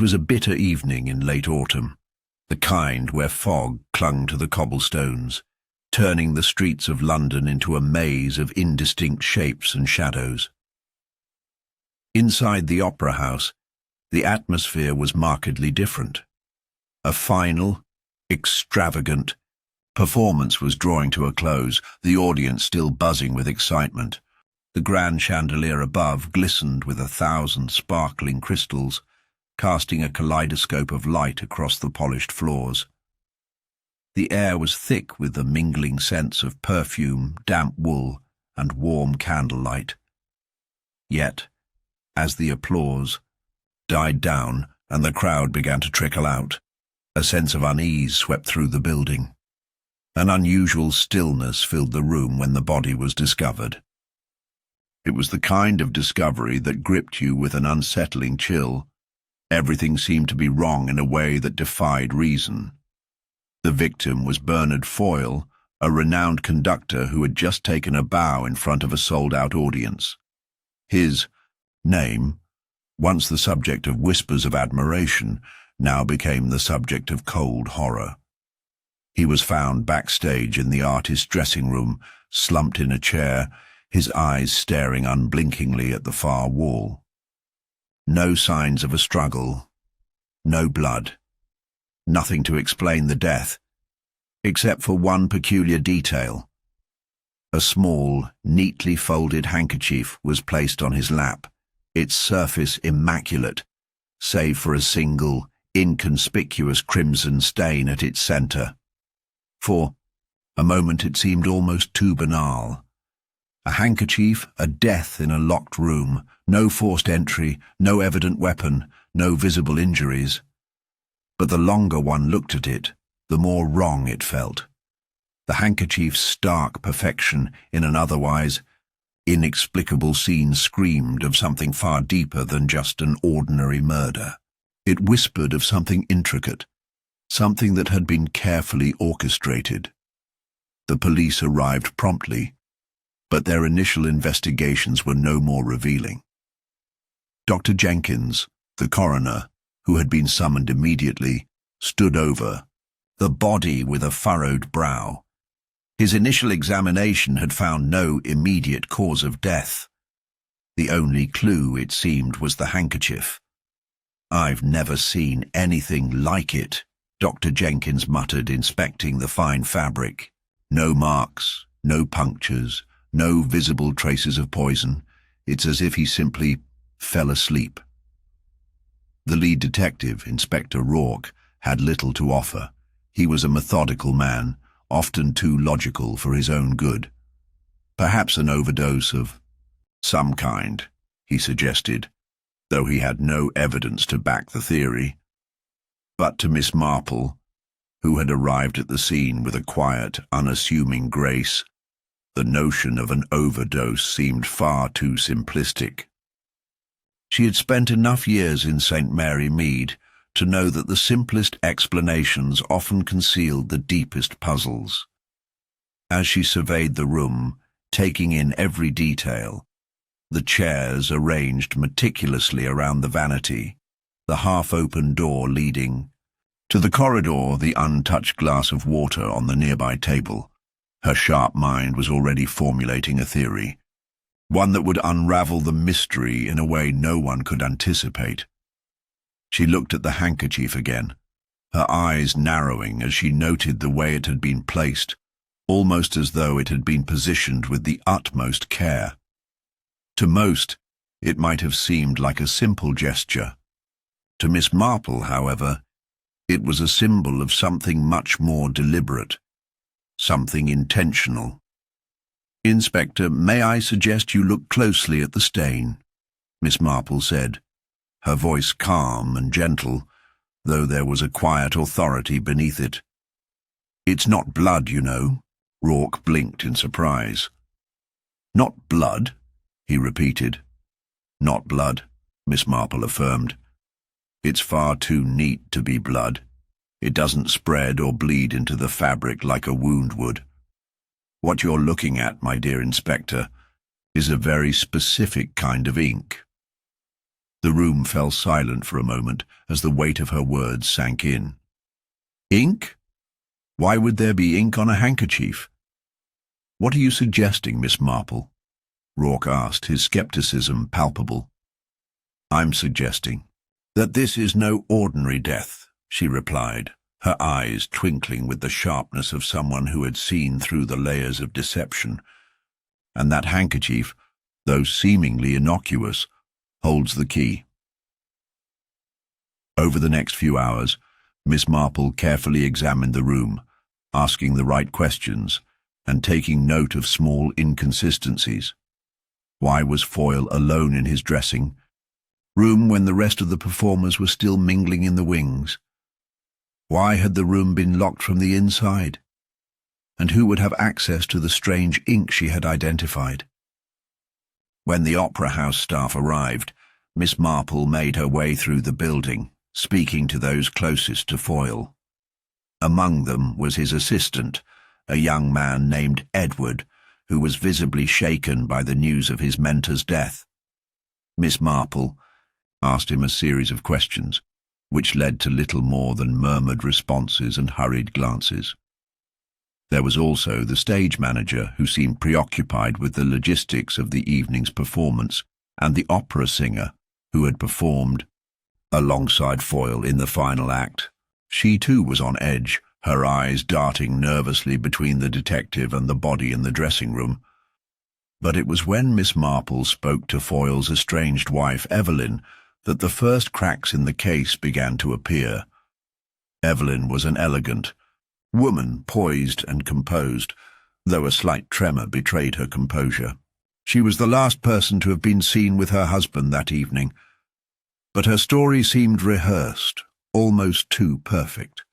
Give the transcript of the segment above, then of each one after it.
It was a bitter evening in late autumn, the kind where fog clung to the cobblestones, turning the streets of London into a maze of indistinct shapes and shadows. Inside the Opera House, the atmosphere was markedly different. A final, extravagant performance was drawing to a close, the audience still buzzing with excitement. The grand chandelier above glistened with 1,000 sparkling crystals, casting a kaleidoscope of light across the polished floors. The air was thick with the mingling scents of perfume, damp wool, and warm candlelight. Yet, as the applause died down and the crowd began to trickle out, a sense of unease swept through the building. An unusual stillness filled the room when the body was discovered. It was the kind of discovery that gripped you with an unsettling chill. Everything seemed to be wrong in a way that defied reason. The victim was Bernard Foyle, a renowned conductor who had just taken a bow in front of a sold-out audience. His name, once the subject of whispers of admiration, now became the subject of cold horror. He was found backstage in the artist's dressing room, slumped in a chair, his eyes staring unblinkingly at the far wall. No signs of a struggle, no blood, nothing to explain the death, except for one peculiar detail. A small, neatly folded handkerchief was placed on his lap, its surface immaculate, save for a single, inconspicuous crimson stain at its center. For a moment it seemed almost too banal. A handkerchief, a death in a locked room, no forced entry, no evident weapon, no visible injuries. But the longer one looked at it, the more wrong it felt. The handkerchief's stark perfection in an otherwise inexplicable scene screamed of something far deeper than just an ordinary murder. It whispered of something intricate, something that had been carefully orchestrated. The police arrived promptly, but their initial investigations were no more revealing. Dr. Jenkins, the coroner, who had been summoned immediately, stood over the body with a furrowed brow. His initial examination had found no immediate cause of death. The only clue, it seemed, was the handkerchief. "I've never seen anything like it," Dr. Jenkins muttered, inspecting the fine fabric. No marks, no punctures, no visible traces of poison. It's as if he simply fell asleep. The lead detective, Inspector Rourke, had little to offer. He was a methodical man, often too logical for his own good. Perhaps an overdose of some kind, he suggested, though he had no evidence to back the theory. But to Miss Marple, who had arrived at the scene with a quiet, unassuming grace, the notion of an overdose seemed far too simplistic. She had spent enough years in St. Mary Mead to know that the simplest explanations often concealed the deepest puzzles. As she surveyed the room, taking in every detail, the chairs arranged meticulously around the vanity, the half-open door leading to the corridor, the untouched glass of water on the nearby table, her sharp mind was already formulating a theory, one that would unravel the mystery in a way no one could anticipate. She looked at the handkerchief again, her eyes narrowing as she noted the way it had been placed, almost as though it had been positioned with the utmost care. To most, it might have seemed like a simple gesture. To Miss Marple, however, it was a symbol of something much more deliberate, something intentional. "Inspector, may I suggest you look closely at the stain?" Miss Marple said, her voice calm and gentle, though there was a quiet authority beneath it. "It's not blood, you know." Rourke blinked in surprise. "Not blood?" he repeated. "Not blood," Miss Marple affirmed. "It's far too neat to be blood. It doesn't spread or bleed into the fabric like a wound would. What you're looking at, my dear Inspector, is a very specific kind of ink." The room fell silent for a moment as the weight of her words sank in. Ink? Why would there be ink on a handkerchief? What are you suggesting, Miss Marple? Rourke asked, his skepticism palpable. I'm suggesting that this is no ordinary death, she replied, her eyes twinkling with the sharpness of someone who had seen through the layers of deception. And that handkerchief, though seemingly innocuous, holds the key. Over the next few hours, Miss Marple carefully examined the room, asking the right questions and taking note of small inconsistencies. Why was Foyle alone in his dressing room when the rest of the performers were still mingling in the wings? Why had the room been locked from the inside? And who would have access to the strange ink she had identified? When the Opera House staff arrived, Miss Marple made her way through the building, speaking to those closest to Foyle. Among them was his assistant, a young man named Edward, who was visibly shaken by the news of his mentor's death. Miss Marple asked him a series of questions, which led to little more than murmured responses and hurried glances. There was also the stage manager, who seemed preoccupied with the logistics of the evening's performance, and the opera singer, who had performed alongside Foyle in the final act. She too was on edge, her eyes darting nervously between the detective and the body in the dressing room. But it was when Miss Marple spoke to Foyle's estranged wife, Evelyn, that the first cracks in the case began to appear. Evelyn was an elegant woman, poised and composed, though a slight tremor betrayed her composure. She was the last person to have been seen with her husband that evening, but her story seemed rehearsed, almost too perfect.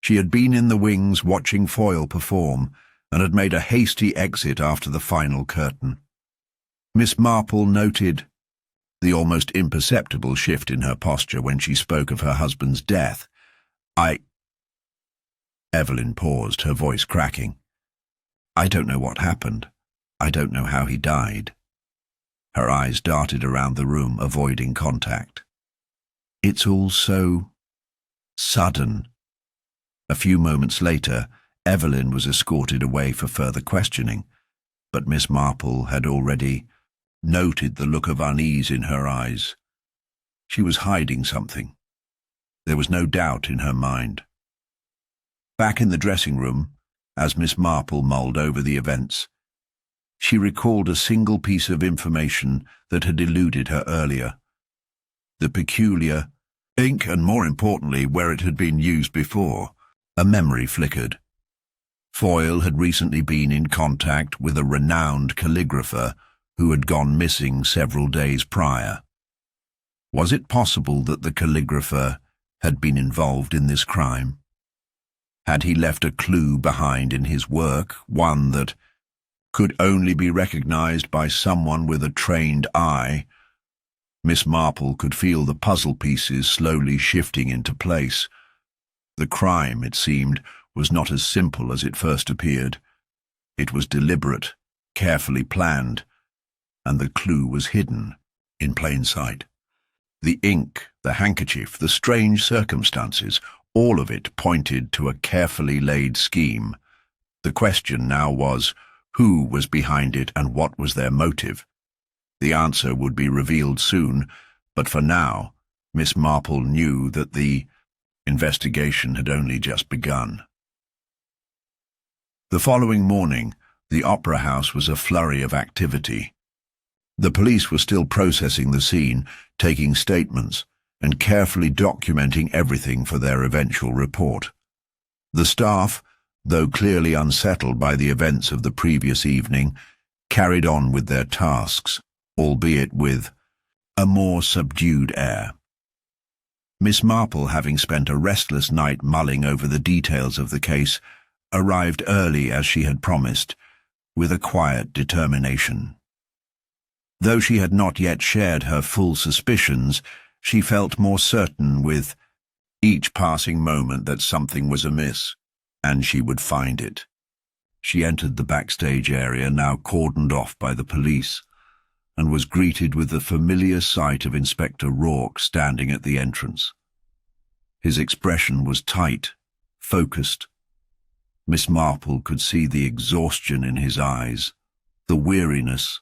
She had been in the wings watching Foyle perform, and had made a hasty exit after the final curtain. Miss Marple noted the almost imperceptible shift in her posture when she spoke of her husband's death. Evelyn paused, her voice cracking. I don't know what happened. I don't know how he died. Her eyes darted around the room, avoiding contact. It's all so sudden. A few moments later, Evelyn was escorted away for further questioning, but Miss Marple had already noted the look of unease in her eyes. She was hiding something. There was no doubt in her mind. Back in the dressing room, as Miss Marple mulled over the events, she recalled a single piece of information that had eluded her earlier. The peculiar ink, and more importantly, where it had been used before. A memory flickered. Foyle had recently been in contact with a renowned calligrapher who had gone missing several days prior. Was it possible that the calligrapher had been involved in this crime? Had he left a clue behind in his work, one that could only be recognized by someone with a trained eye? Miss Marple could feel the puzzle pieces slowly shifting into place. The crime, it seemed, was not as simple as it first appeared. It was deliberate, carefully planned, and the clue was hidden in plain sight. The ink, the handkerchief, the strange circumstances, all of it pointed to a carefully laid scheme. The question now was, who was behind it and what was their motive? The answer would be revealed soon, but for now, Miss Marple knew that the investigation had only just begun. The following morning, the Opera House was a flurry of activity. The police were still processing the scene, taking statements, and carefully documenting everything for their eventual report. The staff, though clearly unsettled by the events of the previous evening, carried on with their tasks, albeit with a more subdued air. Miss Marple, having spent a restless night mulling over the details of the case, arrived early as she had promised, with a quiet determination. Though she had not yet shared her full suspicions, she felt more certain with each passing moment that something was amiss, and she would find it. She entered the backstage area, now cordoned off by the police, and was greeted with the familiar sight of Inspector Rourke standing at the entrance. His expression was tight, focused. Miss Marple could see the exhaustion in his eyes, the weariness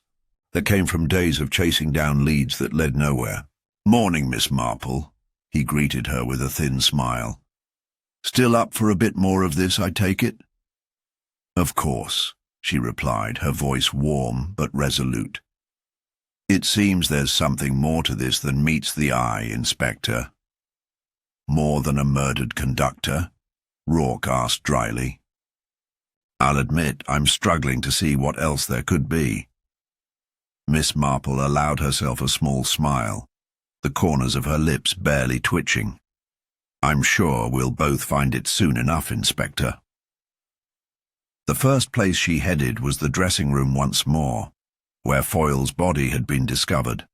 that came from days of chasing down leads that led nowhere. "Morning, Miss Marple," he greeted her with a thin smile. "Still up for a bit more of this, I take it?" "Of course," she replied, her voice warm but resolute. "It seems there's something more to this than meets the eye, Inspector." "More than a murdered conductor?" Rourke asked dryly. "I'll admit I'm struggling to see what else there could be." Miss Marple allowed herself a small smile, the corners of her lips barely twitching. "I'm sure we'll both find it soon enough, Inspector." The first place she headed was the dressing room once more, where Foyle's body had been discovered.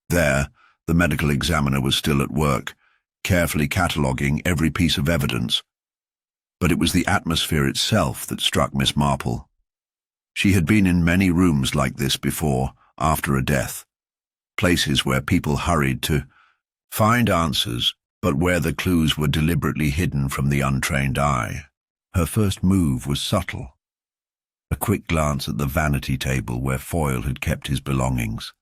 There, the medical examiner was still at work, carefully cataloguing every piece of evidence. But it was the atmosphere itself that struck Miss Marple. She had been in many rooms like this before, after a death, places where people hurried to find answers, but where the clues were deliberately hidden from the untrained eye. Her first move was subtle. A quick glance at the vanity table where Foyle had kept his belongings.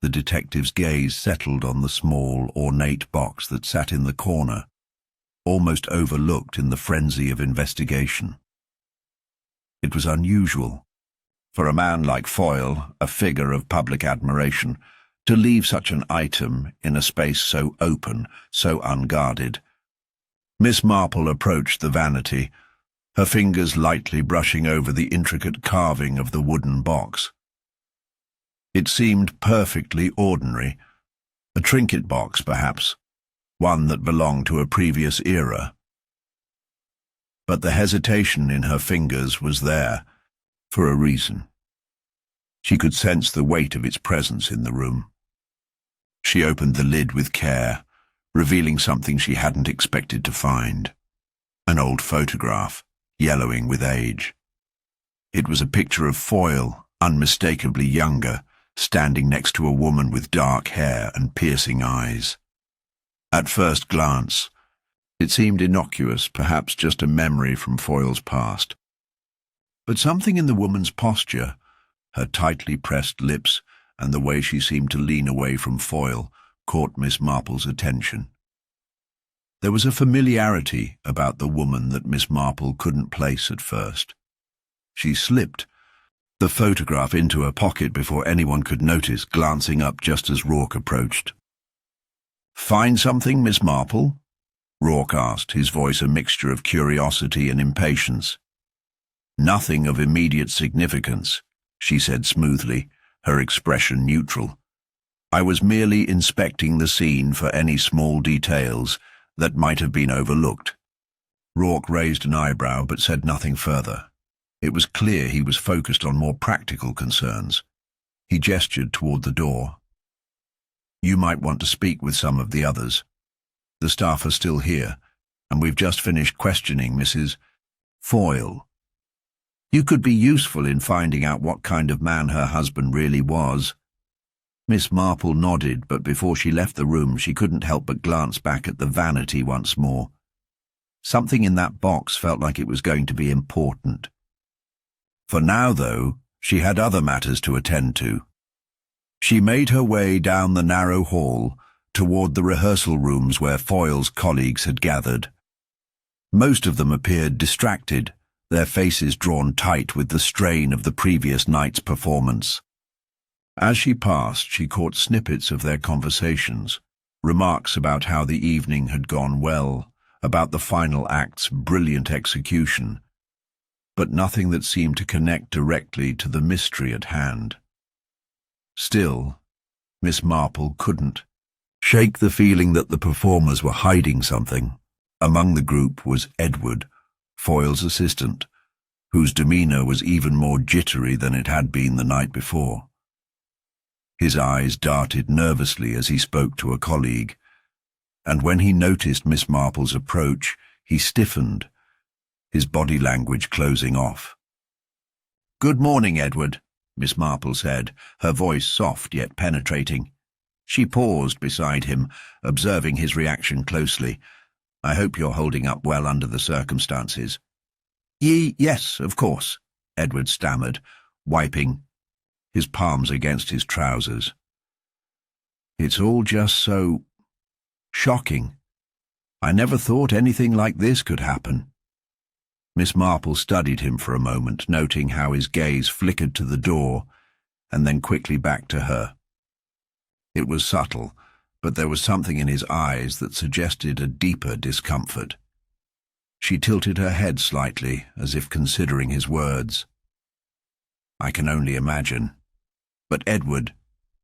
The detective's gaze settled on the small, ornate box that sat in the corner, almost overlooked in the frenzy of investigation. It was unusual for a man like Foyle, a figure of public admiration, to leave such an item in a space so open, so unguarded. Miss Marple approached the vanity, her fingers lightly brushing over the intricate carving of the wooden box. It seemed perfectly ordinary, a trinket box perhaps, one that belonged to a previous era. But the hesitation in her fingers was there, for a reason. She could sense the weight of its presence in the room. She opened the lid with care, revealing something she hadn't expected to find. An old photograph, yellowing with age. It was a picture of Foyle, unmistakably younger, standing next to a woman with dark hair and piercing eyes. At first glance, it seemed innocuous, perhaps just a memory from Foyle's past. But something in the woman's posture, her tightly pressed lips, and the way she seemed to lean away from Foyle, caught Miss Marple's attention. There was a familiarity about the woman that Miss Marple couldn't place at first. She slipped the photograph into her pocket before anyone could notice, glancing up just as Rourke approached. "Find something, Miss Marple?" Rourke asked, his voice a mixture of curiosity and impatience. "Nothing of immediate significance," she said smoothly, her expression neutral. "I was merely inspecting the scene for any small details that might have been overlooked." Rourke raised an eyebrow but said nothing further. It was clear he was focused on more practical concerns. He gestured toward the door. "You might want to speak with some of the others. The staff are still here, and we've just finished questioning Mrs. Foyle. You could be useful in finding out what kind of man her husband really was." Miss Marple nodded, but before she left the room she couldn't help but glance back at the vanity once more. Something in that box felt like it was going to be important. For now, though, she had other matters to attend to. She made her way down the narrow hall toward the rehearsal rooms where Foyle's colleagues had gathered. Most of them appeared distracted, their faces drawn tight with the strain of the previous night's performance. As she passed, she caught snippets of their conversations, remarks about how the evening had gone well, about the final act's brilliant execution, but nothing that seemed to connect directly to the mystery at hand. Still, Miss Marple couldn't shake the feeling that the performers were hiding something. Among the group was Edward, Foyle's assistant, whose demeanor was even more jittery than it had been the night before. His eyes darted nervously as he spoke to a colleague, and when he noticed Miss Marple's approach, he stiffened, his body language closing off. "Good morning, Edward," Miss Marple said, her voice soft yet penetrating. She paused beside him, observing his reaction closely. "I hope you're holding up well under the circumstances." Yes, of course," Edward stammered, wiping his palms against his trousers. "It's all just so shocking. I never thought anything like this could happen." Miss Marple studied him for a moment, noting how his gaze flickered to the door and then quickly back to her. It was subtle, but there was something in his eyes that suggested a deeper discomfort. She tilted her head slightly, as if considering his words. "I can only imagine. But Edward,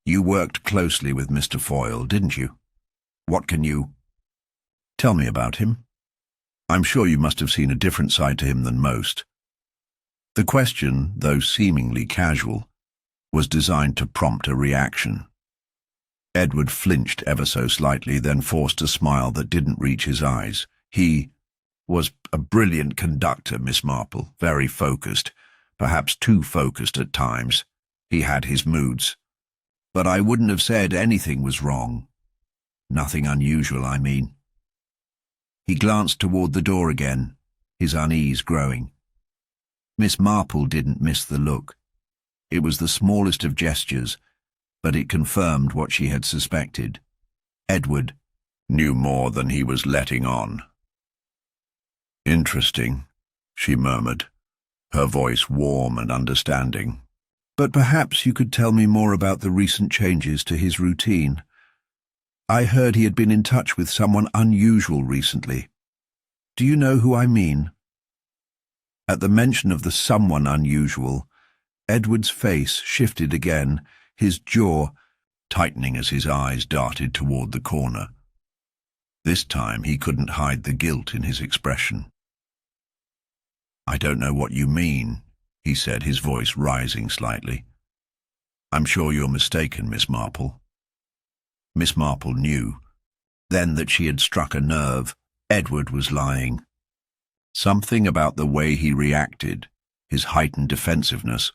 you worked closely with Mr. Foyle, didn't you? What can you tell me about him? I'm sure you must have seen a different side to him than most." The question, though seemingly casual, was designed to prompt a reaction. Edward flinched ever so slightly, then forced a smile that didn't reach his eyes. "He was a brilliant conductor, Miss Marple, very focused, perhaps too focused at times. He had his moods. But I wouldn't have said anything was wrong. Nothing unusual, I mean." He glanced toward the door again, his unease growing. Miss Marple didn't miss the look. It was the smallest of gestures, but it confirmed what she had suspected. Edward knew more than he was letting on. "Interesting," she murmured, her voice warm and understanding. "But perhaps you could tell me more about the recent changes to his routine. I heard he had been in touch with someone unusual recently. Do you know who I mean?" At the mention of the someone unusual, Edward's face shifted again, his jaw tightening as his eyes darted toward the corner. This time he couldn't hide the guilt in his expression. "I don't know what you mean," he said, his voice rising slightly. "I'm sure you're mistaken, Miss Marple." Miss Marple knew, then, that she had struck a nerve. Edward was lying. Something about the way he reacted, his heightened defensiveness,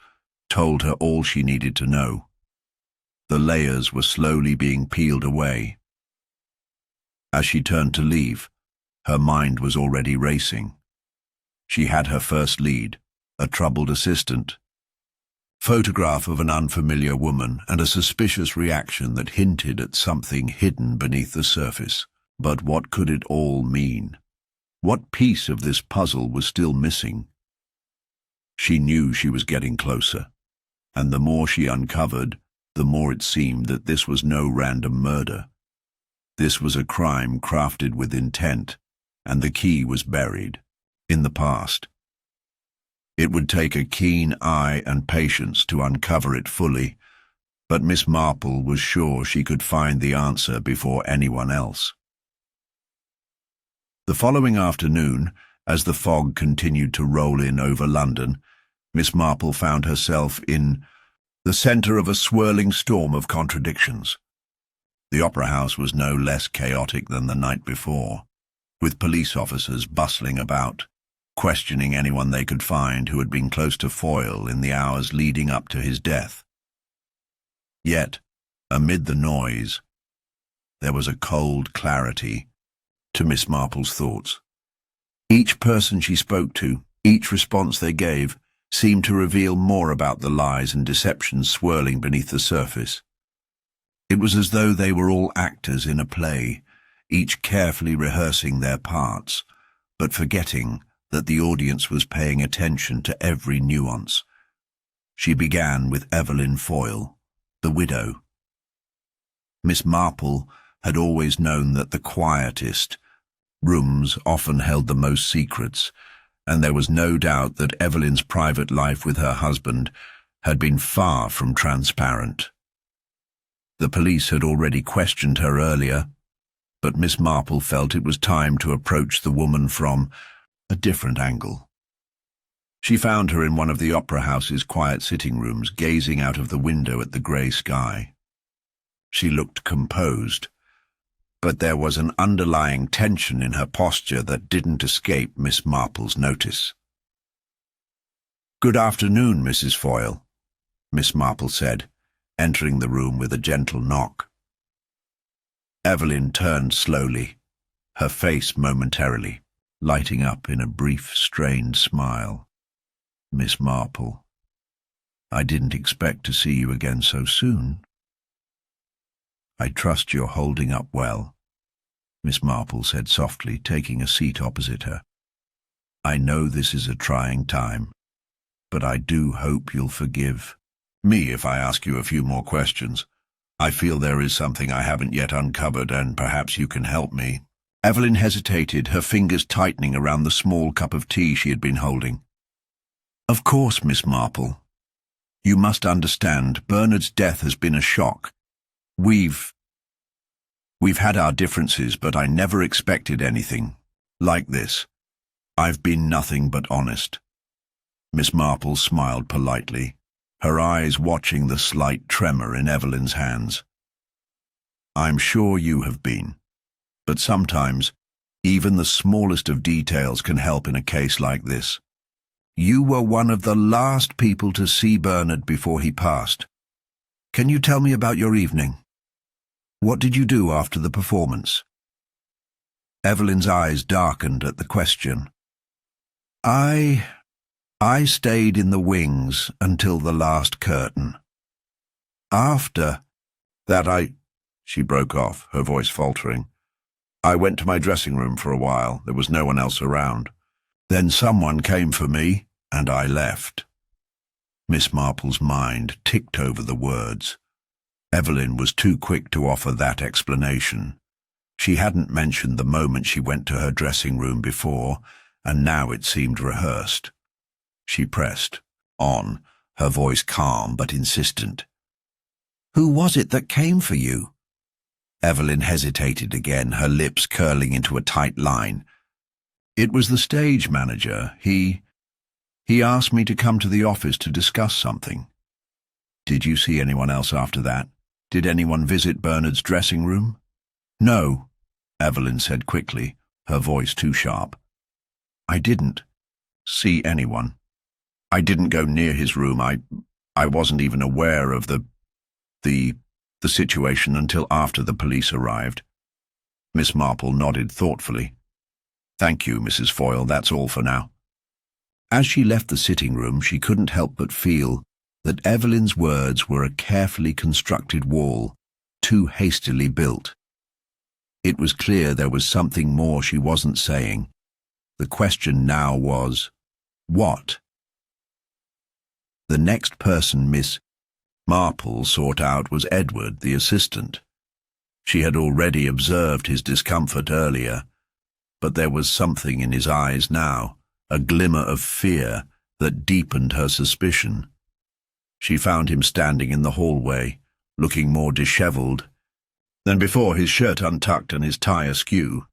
told her all she needed to know. The layers were slowly being peeled away. As she turned to leave, her mind was already racing. She had her first lead, a troubled assistant, photograph of an unfamiliar woman, and a suspicious reaction that hinted at something hidden beneath the surface. But what could it all mean? What piece of this puzzle was still missing? She knew she was getting closer, and the more she uncovered, the more it seemed that this was no random murder. This was a crime crafted with intent, and the key was buried in the past. It would take a keen eye and patience to uncover it fully, but Miss Marple was sure she could find the answer before anyone else. The following afternoon, as the fog continued to roll in over London, Miss Marple found herself in the centre of a swirling storm of contradictions. The Opera House was no less chaotic than the night before, with police officers bustling about, questioning anyone they could find who had been close to Foyle in the hours leading up to his death. Yet, amid the noise, there was a cold clarity to Miss Marple's thoughts. Each person she spoke to, each response they gave, seemed to reveal more about the lies and deceptions swirling beneath the surface. It was as though they were all actors in a play, each carefully rehearsing their parts, but forgetting that the audience was paying attention to every nuance. She began with Evelyn Foyle, the widow. Miss Marple had always known that the quietest rooms often held the most secrets, and there was no doubt that Evelyn's private life with her husband had been far from transparent. The police had already questioned her earlier, but Miss Marple felt it was time to approach the woman from a different angle. She found her in one of the Opera House's quiet sitting rooms, gazing out of the window at the grey sky. She looked composed, but there was an underlying tension in her posture that didn't escape Miss Marple's notice. "Good afternoon, Mrs. Foyle." Miss Marple said, entering the room with a gentle knock. Evelyn turned slowly, her face momentarily lighting up in a brief, strained smile. Miss Marple, I didn't expect to see you again so soon. I trust you're holding up well, Miss Marple said softly, taking a seat opposite her. I know this is a trying time, but I do hope you'll forgive me if I ask you a few more questions. I feel there is something I haven't yet uncovered, and perhaps you can help me. Evelyn hesitated, her fingers tightening around the small cup of tea she had been holding. Of course, Miss Marple. You must understand, Bernard's death has been a shock. We've had our differences, but I never expected anything like this. I've been nothing but honest. Miss Marple smiled politely, her eyes watching the slight tremor in Evelyn's hands. I'm sure you have been, but sometimes even the smallest of details can help in a case like this. You were one of the last people to see Bernard before he passed. Can you tell me about your evening? What did you do after the performance? Evelyn's eyes darkened at the question. I stayed in the wings until the last curtain. After that she broke off, her voice faltering. I went to my dressing room for a while. There was no one else around. Then someone came for me, and I left. Miss Marple's mind ticked over the words. Evelyn was too quick to offer that explanation. She hadn't mentioned the moment she went to her dressing room before, and now it seemed rehearsed. She pressed on, her voice calm but insistent. Who was it that came for you? Evelyn hesitated again, her lips curling into a tight line. It was the stage manager. He asked me to come to the office to discuss something. Did you see anyone else after that? Did anyone visit Bernard's dressing room? No, Evelyn said quickly, her voice too sharp. I didn't see anyone. I didn't go near his room. I wasn't even aware of the situation until after the police arrived. Miss Marple nodded thoughtfully. Thank you, Mrs. Foyle, that's all for now. As she left the sitting room, she couldn't help but feel that Evelyn's words were a carefully constructed wall, too hastily built. It was clear there was something more she wasn't saying. The question now was, what? The next person Miss Marple sought out was Edward, the assistant. She had already observed his discomfort earlier, but there was something in his eyes now, a glimmer of fear that deepened her suspicion. She found him standing in the hallway, looking more dishevelled than before, his shirt untucked and his tie askew.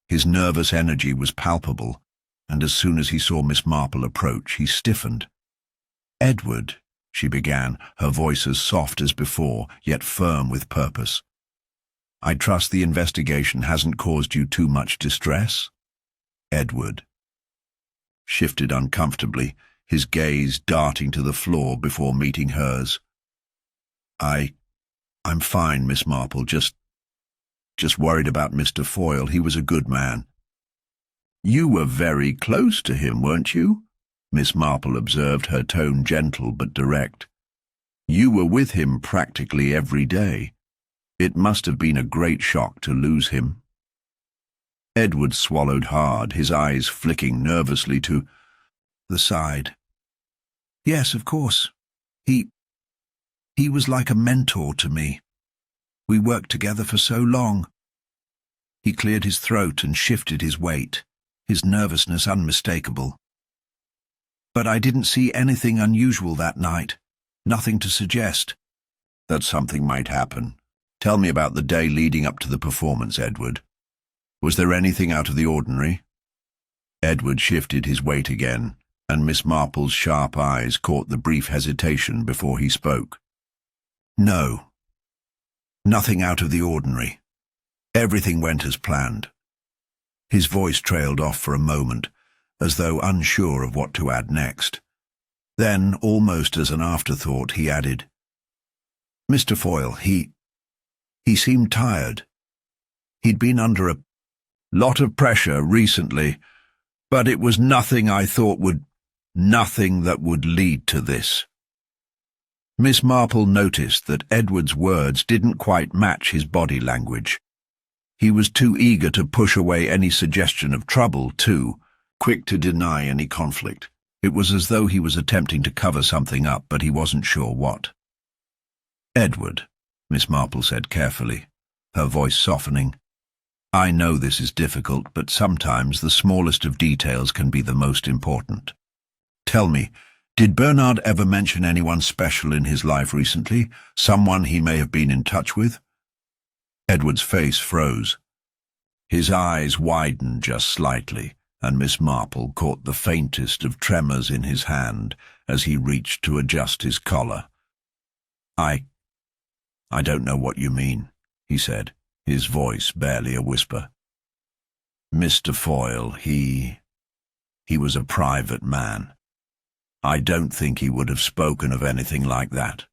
His nervous energy was palpable, and as soon as he saw Miss Marple approach, he stiffened. Edward, she began, her voice as soft as before, yet firm with purpose. I trust the investigation hasn't caused you too much distress? Edward shifted uncomfortably, his gaze darting to the floor before meeting hers. I'm fine, Miss Marple, just worried about Mr. Foyle. He was a good man. You were very close to him, weren't you? Miss Marple observed, her tone gentle but direct. You were with him practically every day. It must have been a great shock to lose him. Edward swallowed hard, his eyes flicking nervously to the side. Yes, of course. He was like a mentor to me. We worked together for so long. He cleared his throat and shifted his weight, his nervousness unmistakable. But I didn't see anything unusual that night, nothing to suggest that something might happen. Tell me about the day leading up to the performance, Edward. Was there anything out of the ordinary? Edward shifted his weight again, and Miss Marple's sharp eyes caught the brief hesitation before he spoke. No, nothing out of the ordinary. Everything went as planned. His voice trailed off for a moment, as though unsure of what to add next. Then, almost as an afterthought, he added, "Mr. Foyle, he seemed tired. He'd been under a lot of pressure recently, but it was nothing that would lead to this." Miss Marple noticed that Edward's words didn't quite match his body language. He was too eager to push away any suggestion of trouble, too quick to deny any conflict. It was as though he was attempting to cover something up, but he wasn't sure what. "Edward," Miss Marple said carefully, her voice softening, "I know this is difficult, but sometimes the smallest of details can be the most important. Tell me, did Bernard ever mention anyone special in his life recently? Someone he may have been in touch with?" Edward's face froze. His eyes widened just slightly, and Miss Marple caught the faintest of tremors in his hand as he reached to adjust his collar. I don't know what you mean," he said, his voice barely a whisper. "Mr. Foyle, he was a private man. I don't think he would have spoken of anything like that."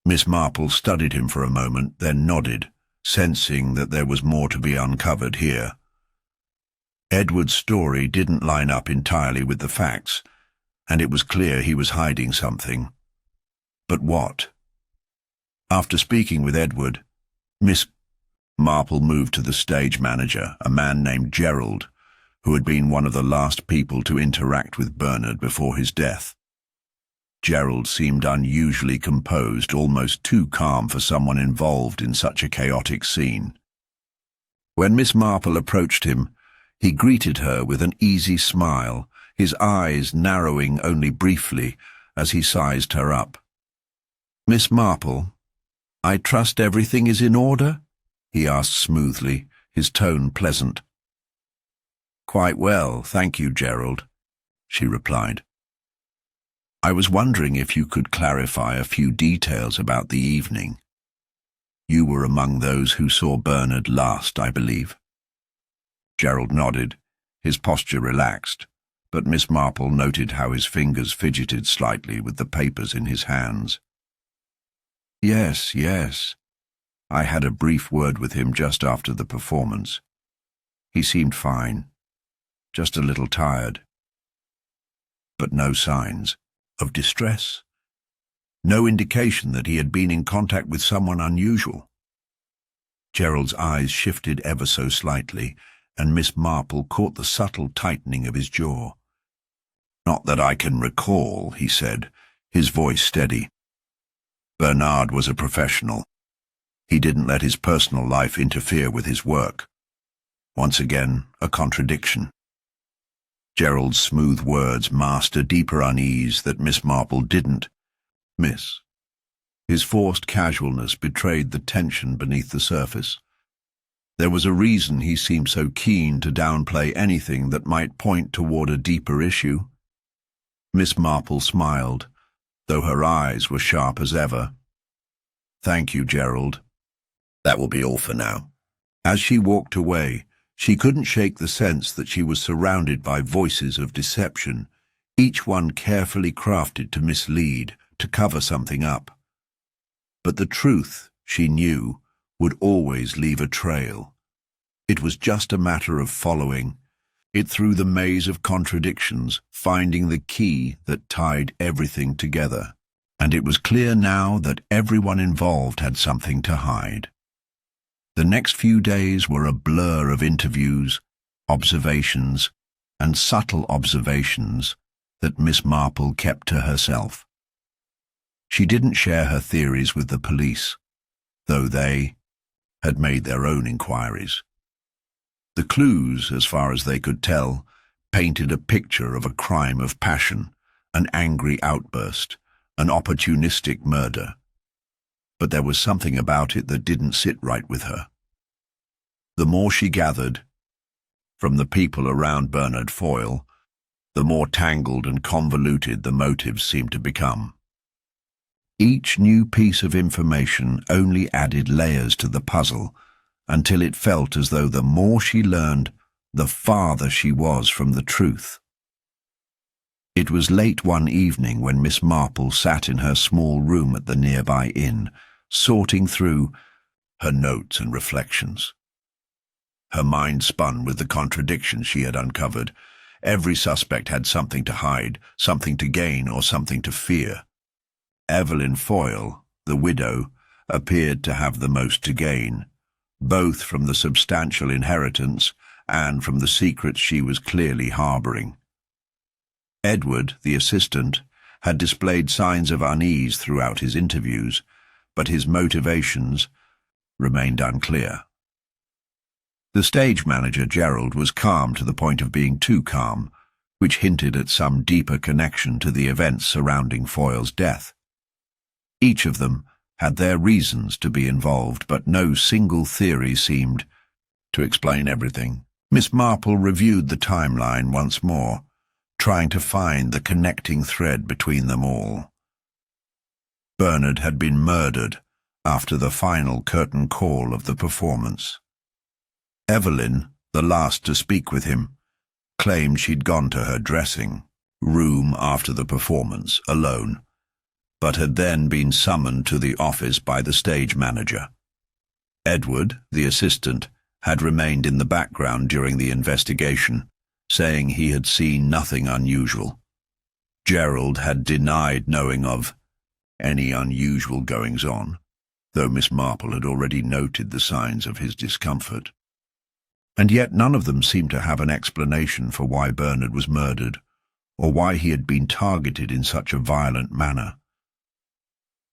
Miss Marple studied him for a moment, then nodded, sensing that there was more to be uncovered here. Edward's story didn't line up entirely with the facts, and it was clear he was hiding something. But what? After speaking with Edward, Miss Marple moved to the stage manager, a man named Gerald, who had been one of the last people to interact with Bernard before his death. Gerald seemed unusually composed, almost too calm for someone involved in such a chaotic scene. When Miss Marple approached him, he greeted her with an easy smile, his eyes narrowing only briefly as he sized her up. "Miss Marple, I trust everything is in order?" he asked smoothly, his tone pleasant. "Quite well, thank you, Gerald," she replied. "I was wondering if you could clarify a few details about the evening. You were among those who saw Bernard last, I believe." Gerald nodded, his posture relaxed, but Miss Marple noted how his fingers fidgeted slightly with the papers in his hands. Yes. I had a brief word with him just after the performance. He seemed fine, just a little tired. But no signs of distress. No indication that he had been in contact with someone unusual." Gerald's eyes shifted ever so slightly, and Miss Marple caught the subtle tightening of his jaw. "Not that I can recall," he said, his voice steady. "Bernard was a professional. He didn't let his personal life interfere with his work." Once again, a contradiction. Gerald's smooth words masked a deeper unease that Miss Marple didn't miss. His forced casualness betrayed the tension beneath the surface. There was a reason he seemed so keen to downplay anything that might point toward a deeper issue. Miss Marple smiled, though her eyes were sharp as ever. "Thank you, Gerald. That will be all for now." As she walked away, she couldn't shake the sense that she was surrounded by voices of deception, each one carefully crafted to mislead, to cover something up. But the truth, she knew, would always leave a trail. It was just a matter of following it through the maze of contradictions, finding the key that tied everything together. And it was clear now that everyone involved had something to hide. The next few days were a blur of interviews, observations, and subtle observations that Miss Marple kept to herself. She didn't share her theories with the police, though they had made their own inquiries. The clues, as far as they could tell, painted a picture of a crime of passion, an angry outburst, an opportunistic murder. But there was something about it that didn't sit right with her. The more she gathered from the people around Bernard Foyle, the more tangled and convoluted the motives seemed to become. Each new piece of information only added layers to the puzzle, until it felt as though the more she learned, the farther she was from the truth. It was late one evening when Miss Marple sat in her small room at the nearby inn, sorting through her notes and reflections. Her mind spun with the contradictions she had uncovered. Every suspect had something to hide, something to gain, or something to fear. Evelyn Foyle, the widow, appeared to have the most to gain, both from the substantial inheritance and from the secrets she was clearly harbouring. Edward, the assistant, had displayed signs of unease throughout his interviews, but his motivations remained unclear. The stage manager, Gerald, was calm to the point of being too calm, which hinted at some deeper connection to the events surrounding Foyle's death. Each of them had their reasons to be involved, but no single theory seemed to explain everything. Miss Marple reviewed the timeline once more, trying to find the connecting thread between them all. Bernard had been murdered after the final curtain call of the performance. Evelyn, the last to speak with him, claimed she'd gone to her dressing room after the performance alone, but had then been summoned to the office by the stage manager. Edward, the assistant, had remained in the background during the investigation, saying he had seen nothing unusual. Gerald had denied knowing of any unusual goings-on, though Miss Marple had already noted the signs of his discomfort. And yet none of them seemed to have an explanation for why Bernard was murdered, or why he had been targeted in such a violent manner.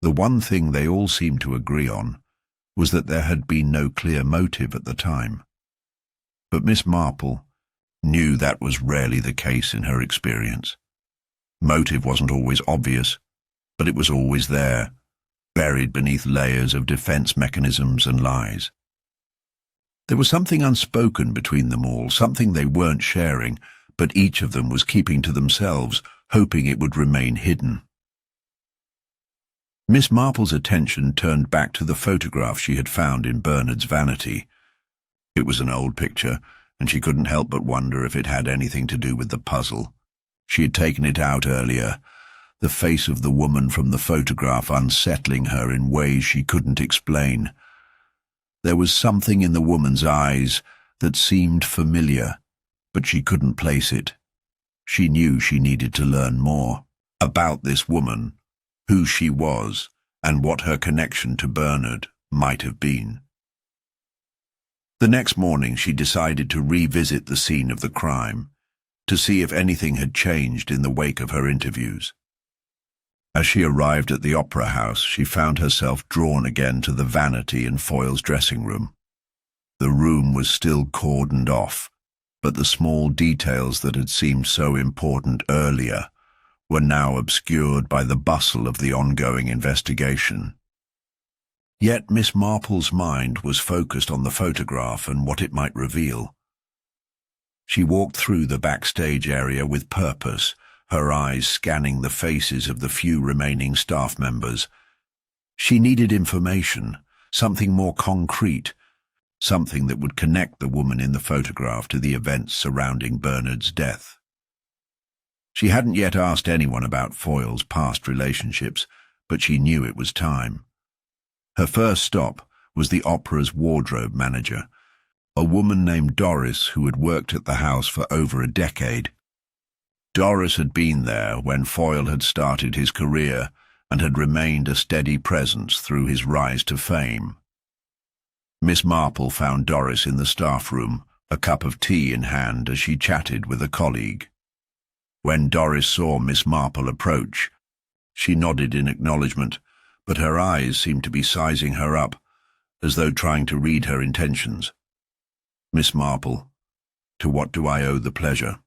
The one thing they all seemed to agree on was that there had been no clear motive at the time. But Miss Marple knew that was rarely the case in her experience. Motive wasn't always obvious, but it was always there, buried beneath layers of defense mechanisms and lies. There was something unspoken between them all, something they weren't sharing, but each of them was keeping to themselves, hoping it would remain hidden. Miss Marple's attention turned back to the photograph she had found in Bernard's vanity. It was an old picture, and she couldn't help but wonder if it had anything to do with the puzzle. She had taken it out earlier, the face of the woman from the photograph unsettling her in ways she couldn't explain. There was something in the woman's eyes that seemed familiar, but she couldn't place it. She knew she needed to learn more about this woman, who she was, and what her connection to Bernard might have been. The next morning she decided to revisit the scene of the crime, to see if anything had changed in the wake of her interviews. As she arrived at the opera house, she found herself drawn again to the vanity in Foyle's dressing room. The room was still cordoned off, but the small details that had seemed so important earlier were now obscured by the bustle of the ongoing investigation. Yet Miss Marple's mind was focused on the photograph and what it might reveal. She walked through the backstage area with purpose, her eyes scanning the faces of the few remaining staff members. She needed information, something more concrete, something that would connect the woman in the photograph to the events surrounding Bernard's death. She hadn't yet asked anyone about Foyle's past relationships, but she knew it was time. Her first stop was the opera's wardrobe manager, a woman named Doris who had worked at the house for over a decade. Doris had been there when Foyle had started his career and had remained a steady presence through his rise to fame. Miss Marple found Doris in the staff room, a cup of tea in hand as she chatted with a colleague. When Doris saw Miss Marple approach, she nodded in acknowledgement, but her eyes seemed to be sizing her up, as though trying to read her intentions. "Miss Marple, to what do I owe the pleasure?"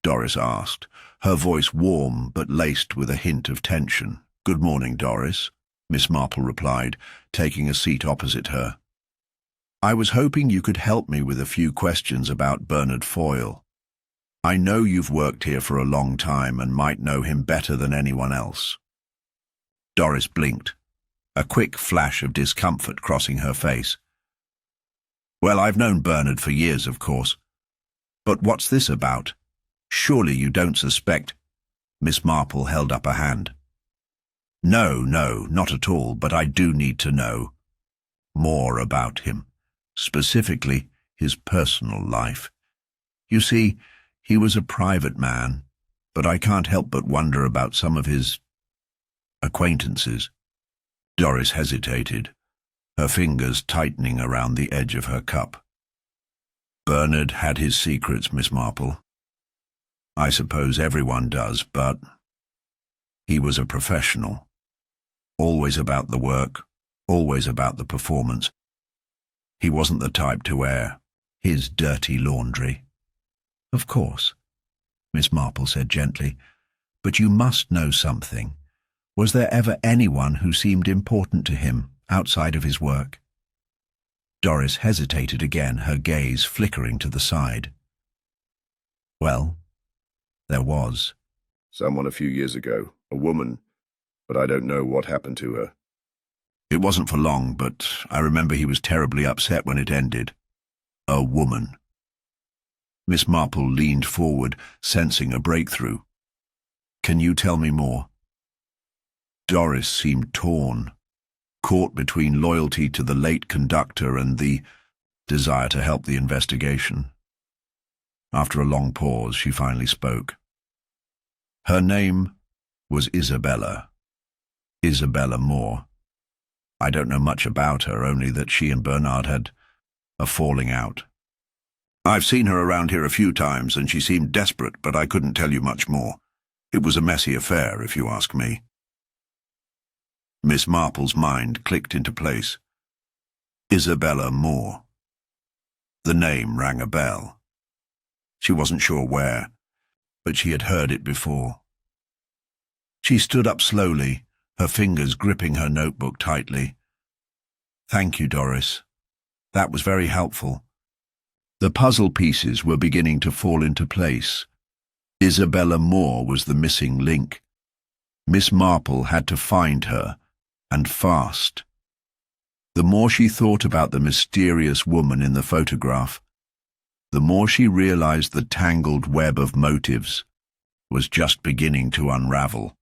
Doris asked, her voice warm but laced with a hint of tension. "Good morning, Doris," Miss Marple replied, taking a seat opposite her. "I was hoping you could help me with a few questions about Bernard Foyle. I know you've worked here for a long time and might know him better than anyone else." Doris blinked, a quick flash of discomfort crossing her face. "Well, I've known Bernard for years, of course. But what's this about? Surely you don't suspect—" Miss Marple held up a hand. No, not at all, but I do need to know more about him, specifically his personal life. You see, he was a private man, but I can't help but wonder about some of his acquaintances. Doris hesitated, her fingers tightening around the edge of her cup. Bernard had his secrets, Miss Marple. I suppose everyone does, but he was a professional. Always about the work, always about the performance. He wasn't the type to air his dirty laundry. Of course, Miss Marple said gently, but you must know something. Was there ever anyone who seemed important to him outside of his work? Doris hesitated again, her gaze flickering to the side. Well, there was. Someone a few years ago, a woman, but I don't know what happened to her. It wasn't for long, but I remember he was terribly upset when it ended. A woman. Miss Marple leaned forward, sensing a breakthrough. Can you tell me more? Doris seemed torn, caught between loyalty to the late conductor and the desire to help the investigation. After a long pause, she finally spoke. Her name was Isabella Moore. I don't know much about her, only that she and Bernard had a falling out. I've seen her around here a few times, and she seemed desperate, but I couldn't tell you much more. It was a messy affair, if you ask me. Miss Marple's mind clicked into place. Isabella Moore. The name rang a bell. She wasn't sure where, but she had heard it before. She stood up slowly, her fingers gripping her notebook tightly. Thank you, Doris. That was very helpful. The puzzle pieces were beginning to fall into place. Isabella Moore was the missing link. Miss Marple had to find her, and fast. The more she thought about the mysterious woman in the photograph, the more she realized the tangled web of motives was just beginning to unravel.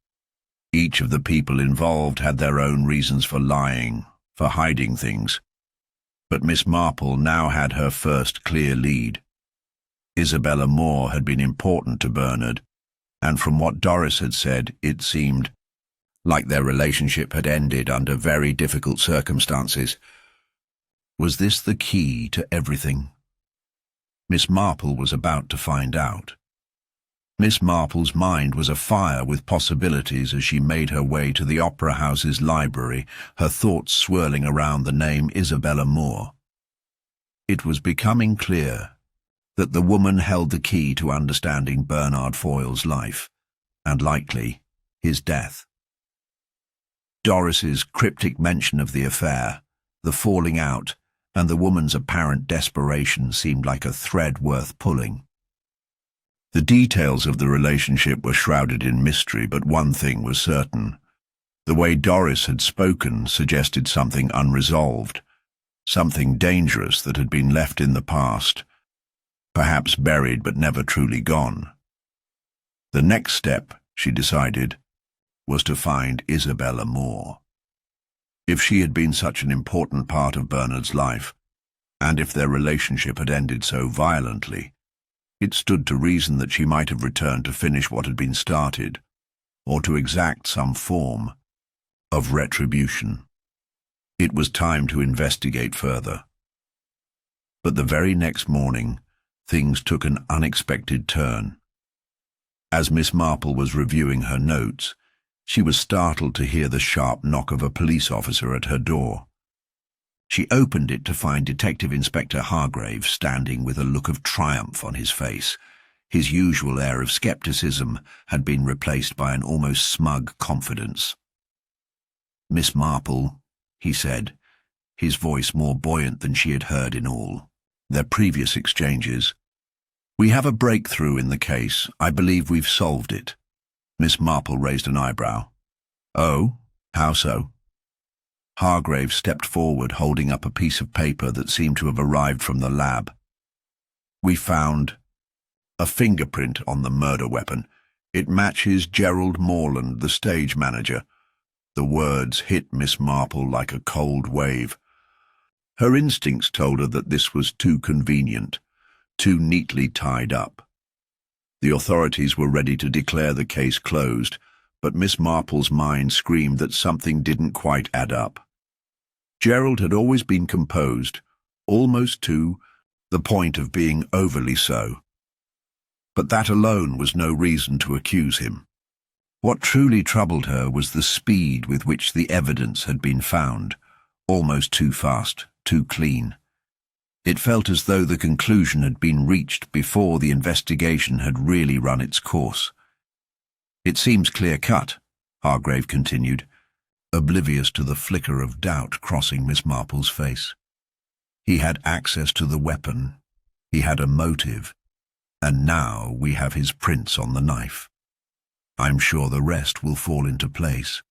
Each of the people involved had their own reasons for lying, for hiding things. But Miss Marple now had her first clear lead. Isabella Moore had been important to Bernard, and from what Doris had said, it seemed like their relationship had ended under very difficult circumstances. Was this the key to everything? Miss Marple was about to find out. Miss Marple's mind was afire with possibilities as she made her way to the Opera House's library, her thoughts swirling around the name Isabella Moore. It was becoming clear that the woman held the key to understanding Bernard Foyle's life, and likely his death. Doris's cryptic mention of the affair, the falling out, and the woman's apparent desperation seemed like a thread worth pulling. The details of the relationship were shrouded in mystery, but one thing was certain. The way Doris had spoken suggested something unresolved, something dangerous that had been left in the past, perhaps buried but never truly gone. The next step, she decided, was to find Isabella Moore. If she had been such an important part of Bernard's life, and if their relationship had ended so violently, it stood to reason that she might have returned to finish what had been started, or to exact some form of retribution. It was time to investigate further. But the very next morning, things took an unexpected turn. As Miss Marple was reviewing her notes, she was startled to hear the sharp knock of a police officer at her door. She opened it to find Detective Inspector Hargrave standing with a look of triumph on his face. His usual air of skepticism had been replaced by an almost smug confidence. "Miss Marple," he said, his voice more buoyant than she had heard in all their previous exchanges. "We have a breakthrough in the case. I believe we've solved it." Miss Marple raised an eyebrow. "Oh, how so?" Hargrave stepped forward, holding up a piece of paper that seemed to have arrived from the lab. "We found a fingerprint on the murder weapon. It matches Gerald Morland, the stage manager. The words hit Miss Marple like a cold wave. Her instincts told her that this was too convenient, too neatly tied up. The authorities were ready to declare the case closed, but Miss Marple's mind screamed that something didn't quite add up. Gerald had always been composed, almost to the point of being overly so. But that alone was no reason to accuse him. What truly troubled her was the speed with which the evidence had been found, almost too fast, too clean. It felt as though the conclusion had been reached before the investigation had really run its course. "It seems clear-cut," Hargrave continued, oblivious to the flicker of doubt crossing Miss Marple's face. "He had access to the weapon, he had a motive, and now we have his prints on the knife. I'm sure the rest will fall into place."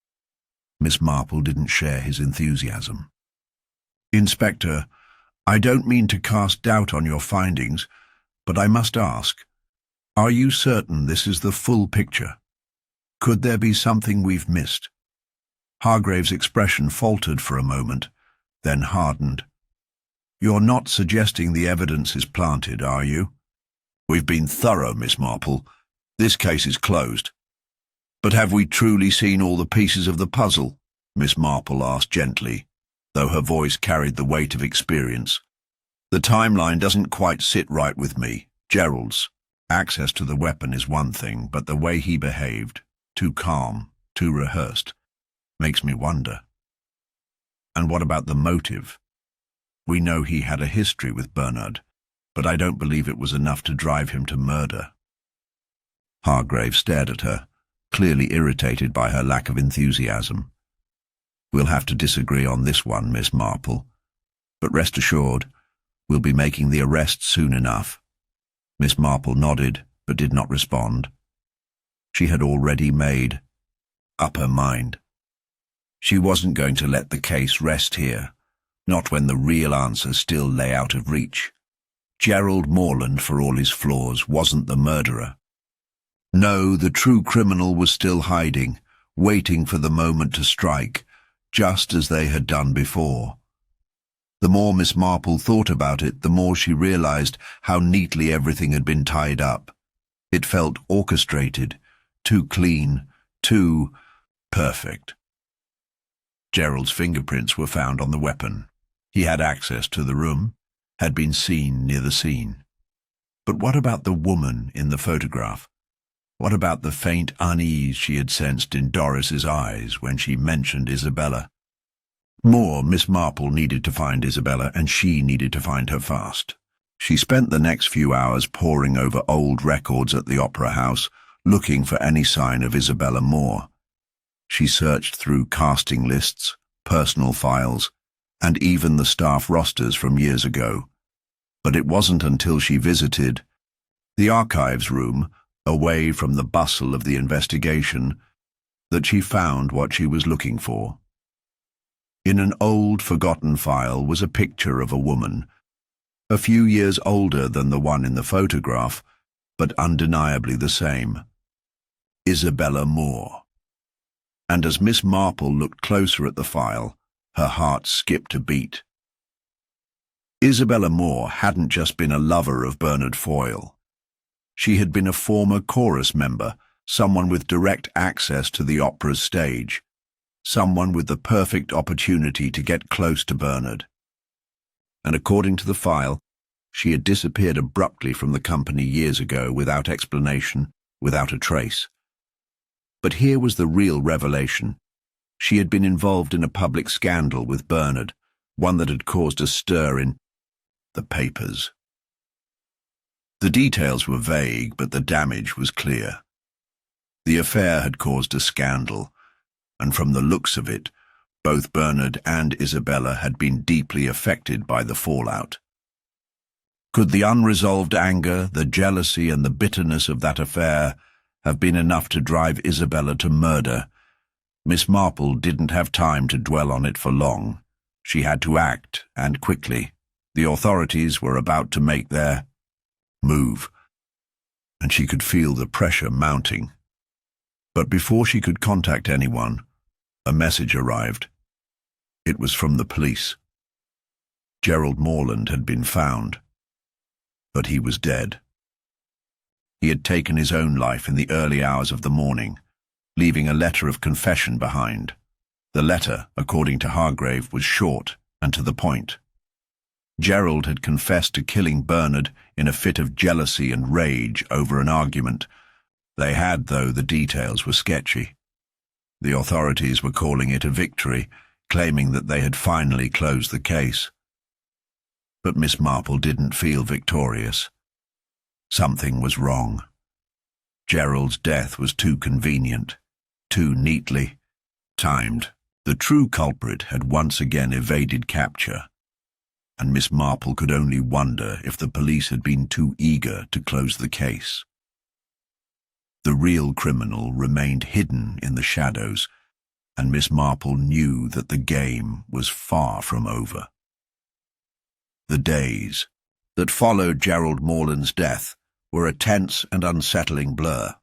Miss Marple didn't share his enthusiasm. "Inspector, I don't mean to cast doubt on your findings, but I must ask, are you certain this is the full picture? Could there be something we've missed?" Hargrave's expression faltered for a moment, then hardened. "You're not suggesting the evidence is planted, are you?" "We've been thorough, Miss Marple. This case is closed." "But have we truly seen all the pieces of the puzzle?" Miss Marple asked gently, though her voice carried the weight of experience. "The timeline doesn't quite sit right with me. Gerald's access to the weapon is one thing, but the way he behaved, too calm, too rehearsed, makes me wonder. And what about the motive? We know he had a history with Bernard, but I don't believe it was enough to drive him to murder." Hargrave stared at her, clearly irritated by her lack of enthusiasm. "We'll have to disagree on this one, Miss Marple. But rest assured, we'll be making the arrest soon enough." Miss Marple nodded, but did not respond. She had already made up her mind. She wasn't going to let the case rest here, not when the real answer still lay out of reach. Gerald Morland, for all his flaws, wasn't the murderer. No, the true criminal was still hiding, waiting for the moment to strike, just as they had done before. The more Miss Marple thought about it, the more she realized how neatly everything had been tied up. It felt orchestrated, too clean, too perfect. Gerald's fingerprints were found on the weapon. He had access to the room, had been seen near the scene. But what about the woman in the photograph? What about the faint unease she had sensed in Doris's eyes when she mentioned Isabella? More, Miss Marple needed to find Isabella, and she needed to find her fast. She spent the next few hours poring over old records at the Opera House, looking for any sign of Isabella Moore. She searched through casting lists, personal files, and even the staff rosters from years ago. But it wasn't until she visited the archives room, away from the bustle of the investigation, that she found what she was looking for. In an old, forgotten file was a picture of a woman, a few years older than the one in the photograph, but undeniably the same. Isabella Moore. And as Miss Marple looked closer at the file, her heart skipped a beat. Isabella Moore hadn't just been a lover of Bernard Foyle. She had been a former chorus member, someone with direct access to the opera's stage, someone with the perfect opportunity to get close to Bernard. And according to the file, she had disappeared abruptly from the company years ago without explanation, without a trace. But here was the real revelation. She had been involved in a public scandal with Bernard, one that had caused a stir in the papers. The details were vague, but the damage was clear. The affair had caused a scandal, and from the looks of it, both Bernard and Isabella had been deeply affected by the fallout. Could the unresolved anger, the jealousy, and the bitterness of that affair have been enough to drive Isabella to murder? Miss Marple didn't have time to dwell on it for long. She had to act, and quickly. The authorities were about to make their move, and she could feel the pressure mounting. But before she could contact anyone, a message arrived. It was from the police. Gerald Morland had been found, but he was dead. He had taken his own life in the early hours of the morning, leaving a letter of confession behind. The letter, according to Hargrave, was short and to the point. Gerald had confessed to killing Bernard in a fit of jealousy and rage over an argument. They had, though the details were sketchy. The authorities were calling it a victory, claiming that they had finally closed the case. But Miss Marple didn't feel victorious. Something was wrong. Gerald's death was too convenient, too neatly timed. The true culprit had once again evaded capture, and Miss Marple could only wonder if the police had been too eager to close the case. The real criminal remained hidden in the shadows, and Miss Marple knew that the game was far from over. The days that followed Gerald Morland's death were a tense and unsettling blur.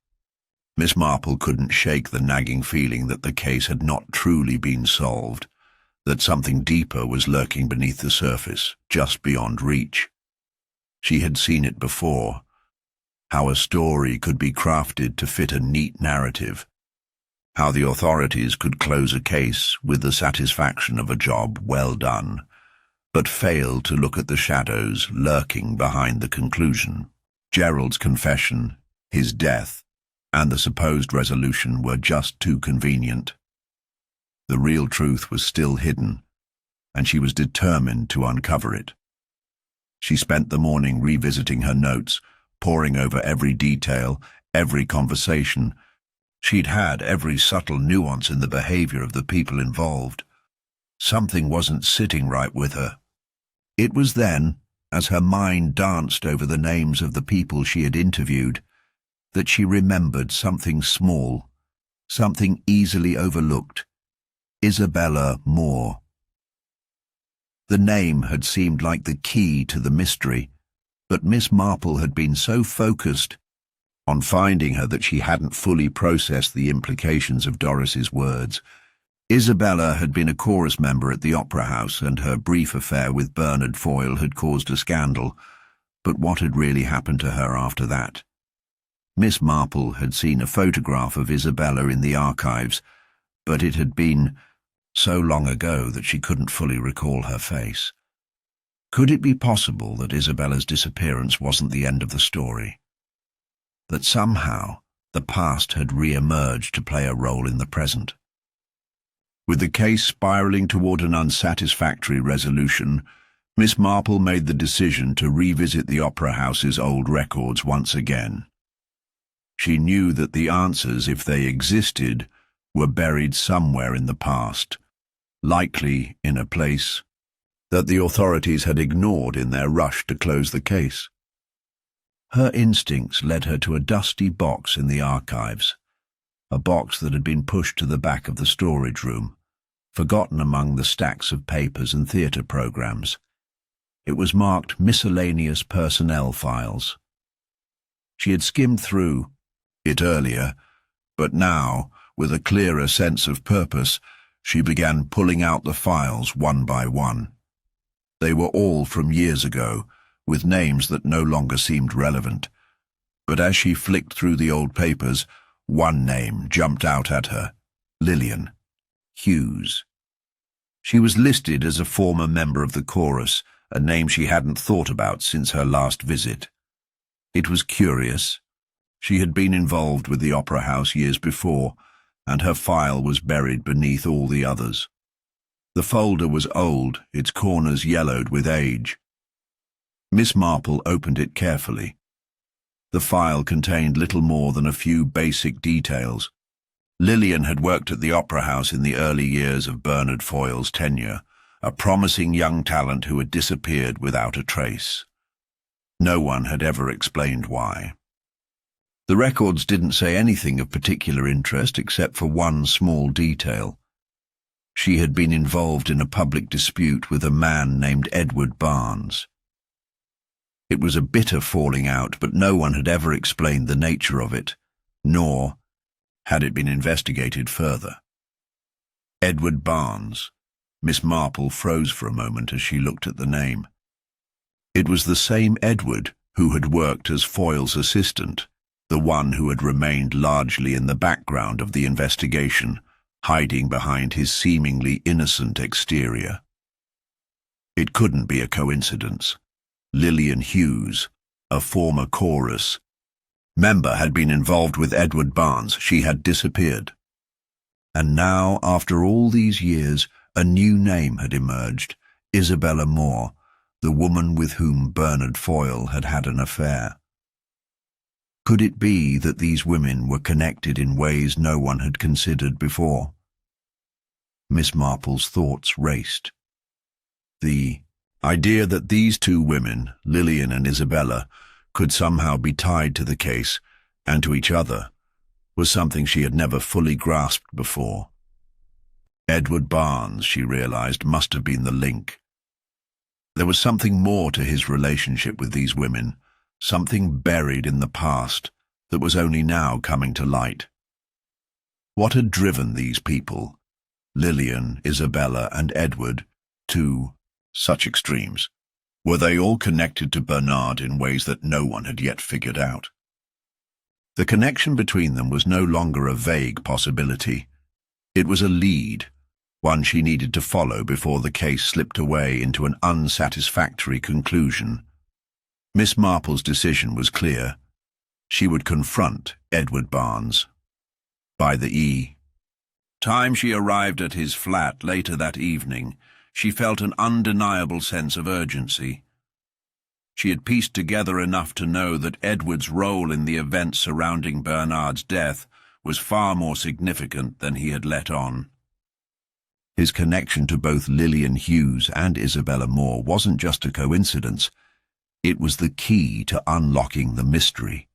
Miss Marple couldn't shake the nagging feeling that the case had not truly been solved, that something deeper was lurking beneath the surface, just beyond reach. She had seen it before, how a story could be crafted to fit a neat narrative, how the authorities could close a case with the satisfaction of a job well done, but fail to look at the shadows lurking behind the conclusion. Gerald's confession, his death, and the supposed resolution were just too convenient. The real truth was still hidden, and she was determined to uncover it. She spent the morning revisiting her notes, poring over every detail, every conversation. She'd had every subtle nuance in the behavior of the people involved. Something wasn't sitting right with her. It was then, as her mind danced over the names of the people she had interviewed, that she remembered something small, something easily overlooked: Isabella Moore. The name had seemed like the key to the mystery, but Miss Marple had been so focused on finding her that she hadn't fully processed the implications of Doris's words. Isabella had been a chorus member at the Opera House, and her brief affair with Bernard Foyle had caused a scandal. But what had really happened to her after that? Miss Marple had seen a photograph of Isabella in the archives, but it had been so long ago that she couldn't fully recall her face. Could it be possible that Isabella's disappearance wasn't the end of the story? That somehow the past had re-emerged to play a role in the present? With the case spiraling toward an unsatisfactory resolution, Miss Marple made the decision to revisit the Opera House's old records once again. She knew that the answers, if they existed, were buried somewhere in the past, likely in a place that the authorities had ignored in their rush to close the case. Her instincts led her to a dusty box in the archives, a box that had been pushed to the back of the storage room, forgotten among the stacks of papers and theatre programs. It was marked Miscellaneous Personnel Files. She had skimmed through it earlier, but now, with a clearer sense of purpose, she began pulling out the files one by one. They were all from years ago, with names that no longer seemed relevant. But as she flicked through the old papers, one name jumped out at her: Lillian Hughes. She was listed as a former member of the chorus, a name she hadn't thought about since her last visit. It was curious. She had been involved with the Opera House years before, and her file was buried beneath all the others. The folder was old, its corners yellowed with age. Miss Marple opened it carefully. The file contained little more than a few basic details. Lillian had worked at the Opera House in the early years of Bernard Foyle's tenure, a promising young talent who had disappeared without a trace. No one had ever explained why. The records didn't say anything of particular interest except for one small detail. She had been involved in a public dispute with a man named Edward Barnes. It was a bitter falling out, but no one had ever explained the nature of it, nor had it been investigated further. Edward Barnes. Miss Marple froze for a moment as she looked at the name. It was the same Edward who had worked as Foyle's assistant, the one who had remained largely in the background of the investigation, hiding behind his seemingly innocent exterior. It couldn't be a coincidence. Lillian Hughes, a former chorus member, had been involved with Edward Barnes. She had disappeared. And now, after all these years, a new name had emerged, Isabella Moore, the woman with whom Bernard Foyle had had an affair. Could it be that these women were connected in ways no one had considered before? Miss Marple's thoughts raced. The idea that these two women, Lillian and Isabella, could somehow be tied to the case and to each other was something she had never fully grasped before. Edward Barnes, she realized, must have been the link. There was something more to his relationship with these women, something buried in the past that was only now coming to light. What had driven these people, Lillian, Isabella, and Edward, to such extremes? Were they all connected to Bernard in ways that no one had yet figured out? The connection between them was no longer a vague possibility. It was a lead, one she needed to follow before the case slipped away into an unsatisfactory conclusion. Miss Marple's decision was clear. She would confront Edward Barnes. By the time she arrived at his flat later that evening, she felt an undeniable sense of urgency. She had pieced together enough to know that Edward's role in the events surrounding Bernard's death was far more significant than he had let on. His connection to both Lillian Hughes and Isabella Moore wasn't just a coincidence. It was the key to unlocking the mystery.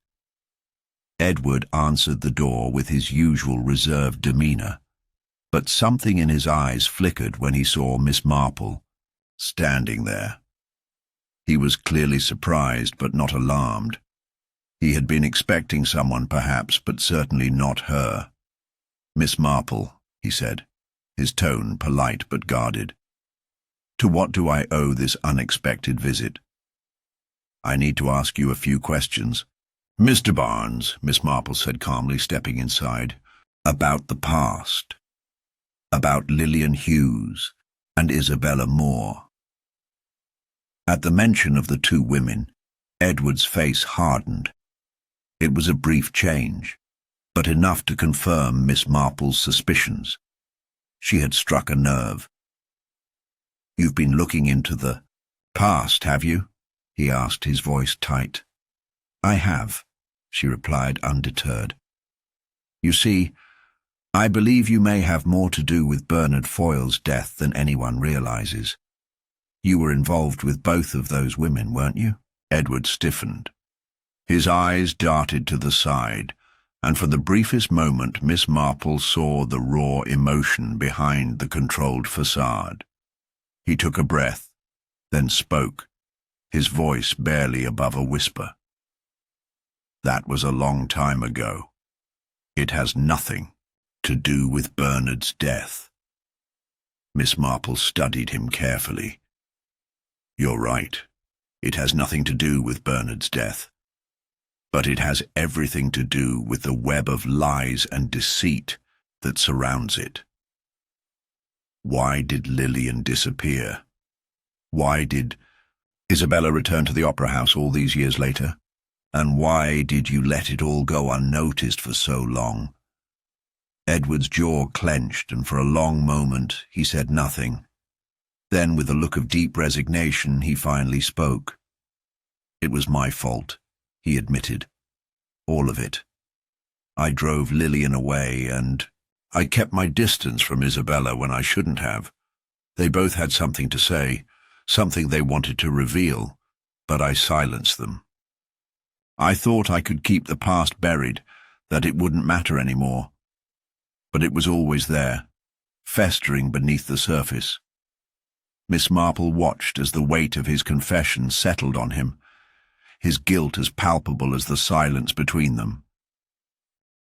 Edward answered the door with his usual reserved demeanor, but something in his eyes flickered when he saw Miss Marple standing there. He was clearly surprised but not alarmed. He had been expecting someone perhaps, but certainly not her. "Miss Marple," he said, his tone polite but guarded. "To what do I owe this unexpected visit?" "I need to ask you a few questions." "Mr. Barnes," Miss Marple said calmly, stepping inside, "about the past. About Lillian Hughes and Isabella Moore." At the mention of the two women, Edward's face hardened. It was a brief change, but enough to confirm Miss Marple's suspicions. She had struck a nerve. "You've been looking into the past, have you?" he asked, his voice tight. "I have," she replied, undeterred. "You see, I believe you may have more to do with Bernard Foyle's death than anyone realizes. You were involved with both of those women, weren't you?" Edward stiffened. His eyes darted to the side, and for the briefest moment Miss Marple saw the raw emotion behind the controlled facade. He took a breath, then spoke, his voice barely above a whisper. "That was a long time ago. It has nothing to do with Bernard's death." Miss Marple studied him carefully. "You're right. It has nothing to do with Bernard's death. But it has everything to do with the web of lies and deceit that surrounds it. Why did Lillian disappear? Why did Isabella return to the opera house all these years later? And why did you let it all go unnoticed for so long?" Edward's jaw clenched, and for a long moment he said nothing. Then, with a look of deep resignation, he finally spoke. "It was my fault," he admitted. "All of it. I drove Lillian away, and I kept my distance from Isabella when I shouldn't have. They both had something to say, something they wanted to reveal, but I silenced them. I thought I could keep the past buried, that it wouldn't matter anymore. But it was always there, festering beneath the surface." Miss Marple watched as the weight of his confession settled on him, his guilt as palpable as the silence between them.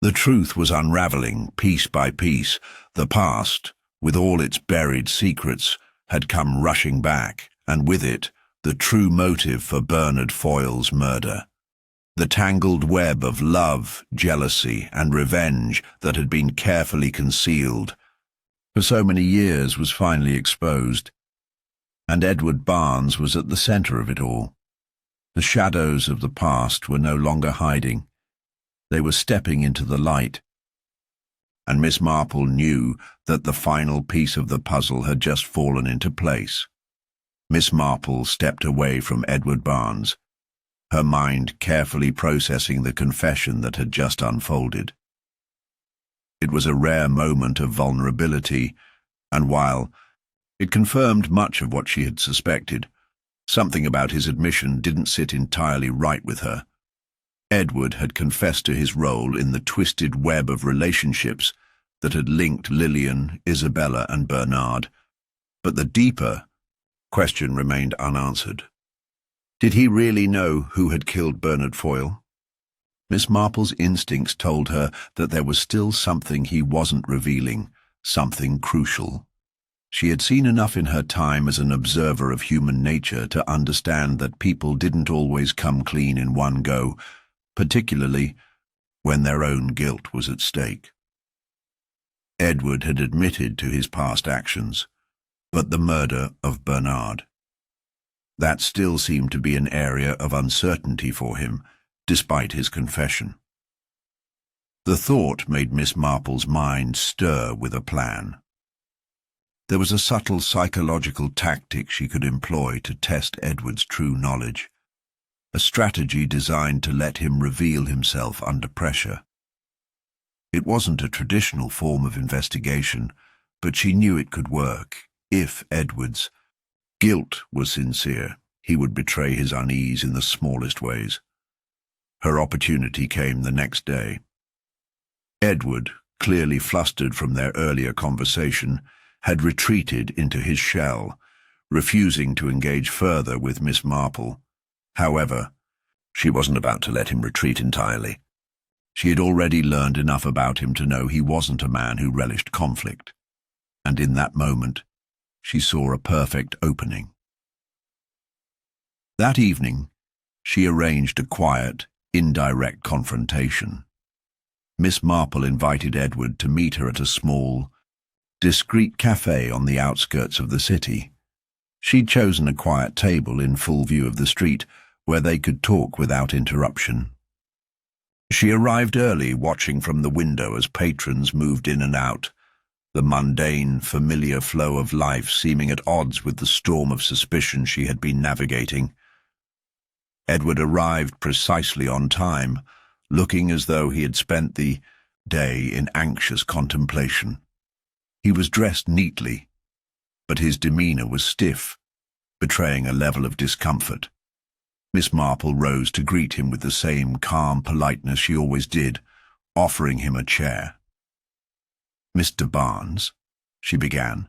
The truth was unraveling piece by piece. The past, with all its buried secrets, had come rushing back, and with it, the true motive for Bernard Foyle's murder. The tangled web of love, jealousy, and revenge that had been carefully concealed for so many years was finally exposed, and Edward Barnes was at the centre of it all. The shadows of the past were no longer hiding. They were stepping into the light, and Miss Marple knew that the final piece of the puzzle had just fallen into place. Miss Marple stepped away from Edward Barnes, her mind carefully processing the confession that had just unfolded. It was a rare moment of vulnerability, and while it confirmed much of what she had suspected, something about his admission didn't sit entirely right with her. Edward had confessed to his role in the twisted web of relationships that had linked Lillian, Isabella, and Bernard, but the deeper question remained unanswered. Did he really know who had killed Bernard Foyle? Miss Marple's instincts told her that there was still something he wasn't revealing, something crucial. She had seen enough in her time as an observer of human nature to understand that people didn't always come clean in one go, particularly when their own guilt was at stake. Edward had admitted to his past actions, but the murder of Bernard, that still seemed to be an area of uncertainty for him, despite his confession. The thought made Miss Marple's mind stir with a plan. There was a subtle psychological tactic she could employ to test Edward's true knowledge, a strategy designed to let him reveal himself under pressure. It wasn't a traditional form of investigation, but she knew it could work. If Edward's guilt was sincere, he would betray his unease in the smallest ways. Her opportunity came the next day. Edward, clearly flustered from their earlier conversation, had retreated into his shell, refusing to engage further with Miss Marple. However, she wasn't about to let him retreat entirely. She had already learned enough about him to know he wasn't a man who relished conflict, and in that moment, she saw a perfect opening. That evening, she arranged a quiet, indirect confrontation. Miss Marple invited Edward to meet her at a small, discreet cafe on the outskirts of the city. She'd chosen a quiet table in full view of the street where they could talk without interruption. She arrived early, watching from the window as patrons moved in and out, the mundane, familiar flow of life seeming at odds with the storm of suspicion she had been navigating. Edward arrived precisely on time, looking as though he had spent the day in anxious contemplation. He was dressed neatly, but his demeanour was stiff, betraying a level of discomfort. Miss Marple rose to greet him with the same calm politeness she always did, offering him a chair. "Mr. Barnes," she began,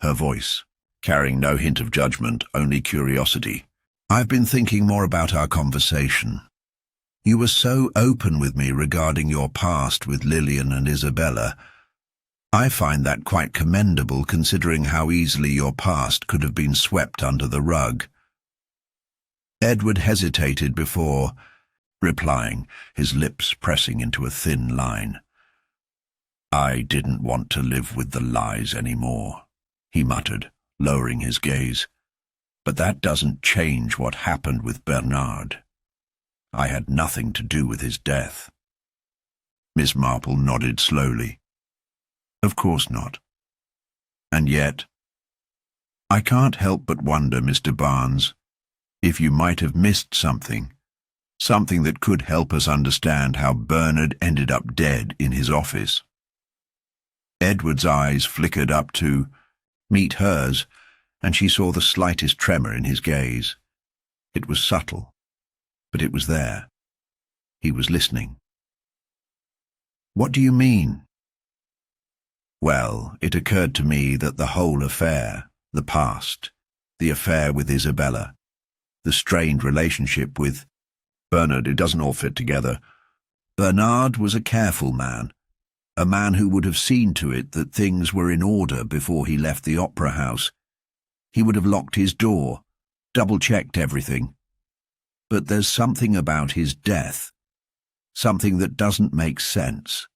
her voice carrying no hint of judgment, only curiosity. "I've been thinking more about our conversation. You were so open with me regarding your past with Lillian and Isabella. I find that quite commendable, considering how easily your past could have been swept under the rug." Edward hesitated before replying, his lips pressing into a thin line. "I didn't want to live with the lies anymore," he muttered, lowering his gaze. "But that doesn't change what happened with Bernard. I had nothing to do with his death." Miss Marple nodded slowly. "Of course not. And yet, I can't help but wonder, Mr. Barnes, if you might have missed something that could help us understand how Bernard ended up dead in his office." Edward's eyes flickered up to meet hers, and she saw the slightest tremor in his gaze. It was subtle, but it was there. He was listening. "What do you mean?" "Well, it occurred to me that the whole affair, the past, the affair with Isabella, the strained relationship with Bernard, it doesn't all fit together. Bernard was a careful man, a man who would have seen to it that things were in order before he left the opera house. He would have locked his door, double-checked everything. But there's something about his death, something that doesn't make sense.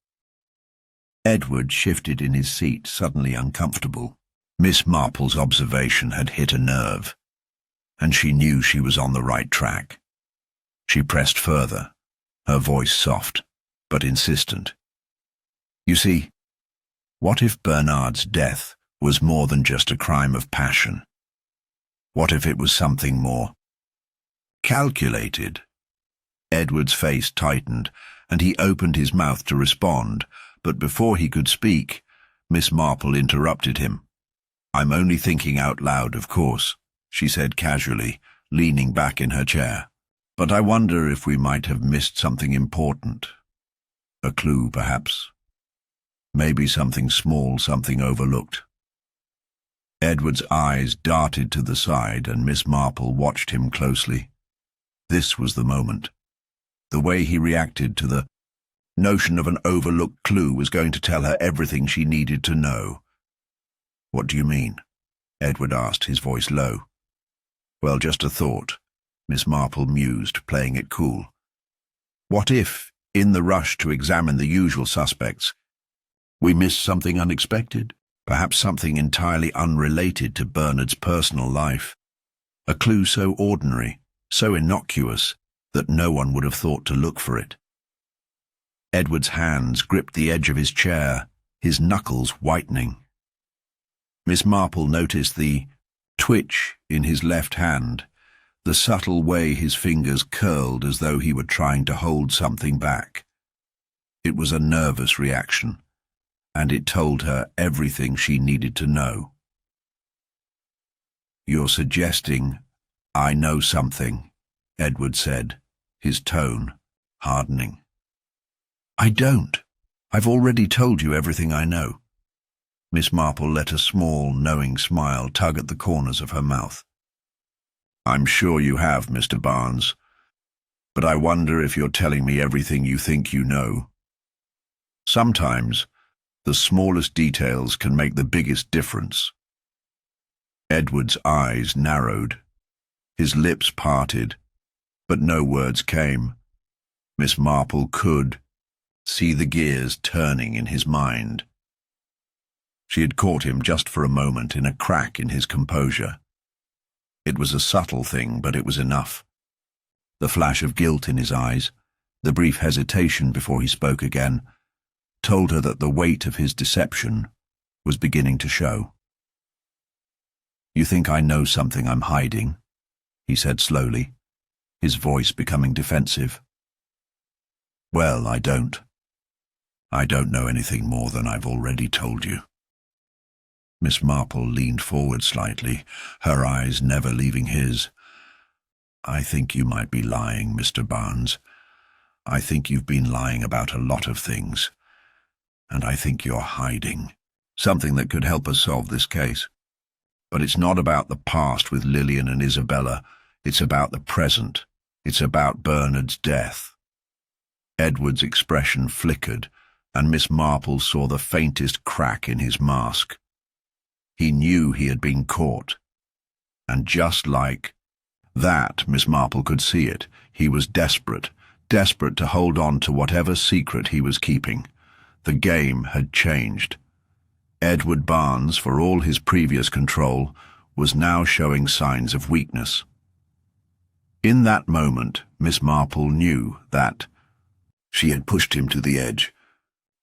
Edward shifted in his seat, suddenly uncomfortable. Miss Marple's observation had hit a nerve, and she knew she was on the right track. She pressed further, her voice soft, but insistent. You see, what if Bernard's death was more than just a crime of passion? What if it was something more calculated? Edward's face tightened, and he opened his mouth to respond, but before he could speak, Miss Marple interrupted him. "I'm only thinking out loud, of course," she said casually, leaning back in her chair. "But I wonder if we might have missed something important. A clue, perhaps. Maybe something small, something overlooked." Edward's eyes darted to the side, and Miss Marple watched him closely. This was the moment. The way he reacted to the notion of an overlooked clue was going to tell her everything she needed to know. "What do you mean?" Edward asked, his voice low. "Well, just a thought," Miss Marple mused, playing it cool. "What if, in the rush to examine the usual suspects, we missed something unexpected? Perhaps something entirely unrelated to Bernard's personal life. A clue so ordinary, so innocuous, that no one would have thought to look for it." Edward's hands gripped the edge of his chair, his knuckles whitening. Miss Marple noticed the twitch in his left hand, the subtle way his fingers curled as though he were trying to hold something back. It was a nervous reaction, and it told her everything she needed to know. "You're suggesting I know something," Edward said, his tone hardening. "I don't. I've already told you everything I know." Miss Marple let a small, knowing smile tug at the corners of her mouth. "I'm sure you have, Mr. Barnes, but I wonder if you're telling me everything you think you know. Sometimes the smallest details can make the biggest difference." Edward's eyes narrowed. His lips parted, but no words came. Miss Marple could see the gears turning in his mind. She had caught him just for a moment in a crack in his composure. It was a subtle thing, but it was enough. The flash of guilt in his eyes, the brief hesitation before he spoke again, told her that the weight of his deception was beginning to show. "You think I know something I'm hiding?" he said slowly, his voice becoming defensive. "Well, I don't. I don't know anything more than I've already told you." Miss Marple leaned forward slightly, her eyes never leaving his. "I think you might be lying, Mr. Barnes. I think you've been lying about a lot of things. And I think you're hiding something that could help us solve this case. But it's not about the past with Lillian and Isabella. It's about the present. It's about Bernard's death." Edward's expression flickered, and Miss Marple saw the faintest crack in his mask. He knew he had been caught. And just like that, Miss Marple could see it. He was desperate to hold on to whatever secret he was keeping. The game had changed. Edward Barnes, for all his previous control, was now showing signs of weakness. In that moment, Miss Marple knew that she had pushed him to the edge.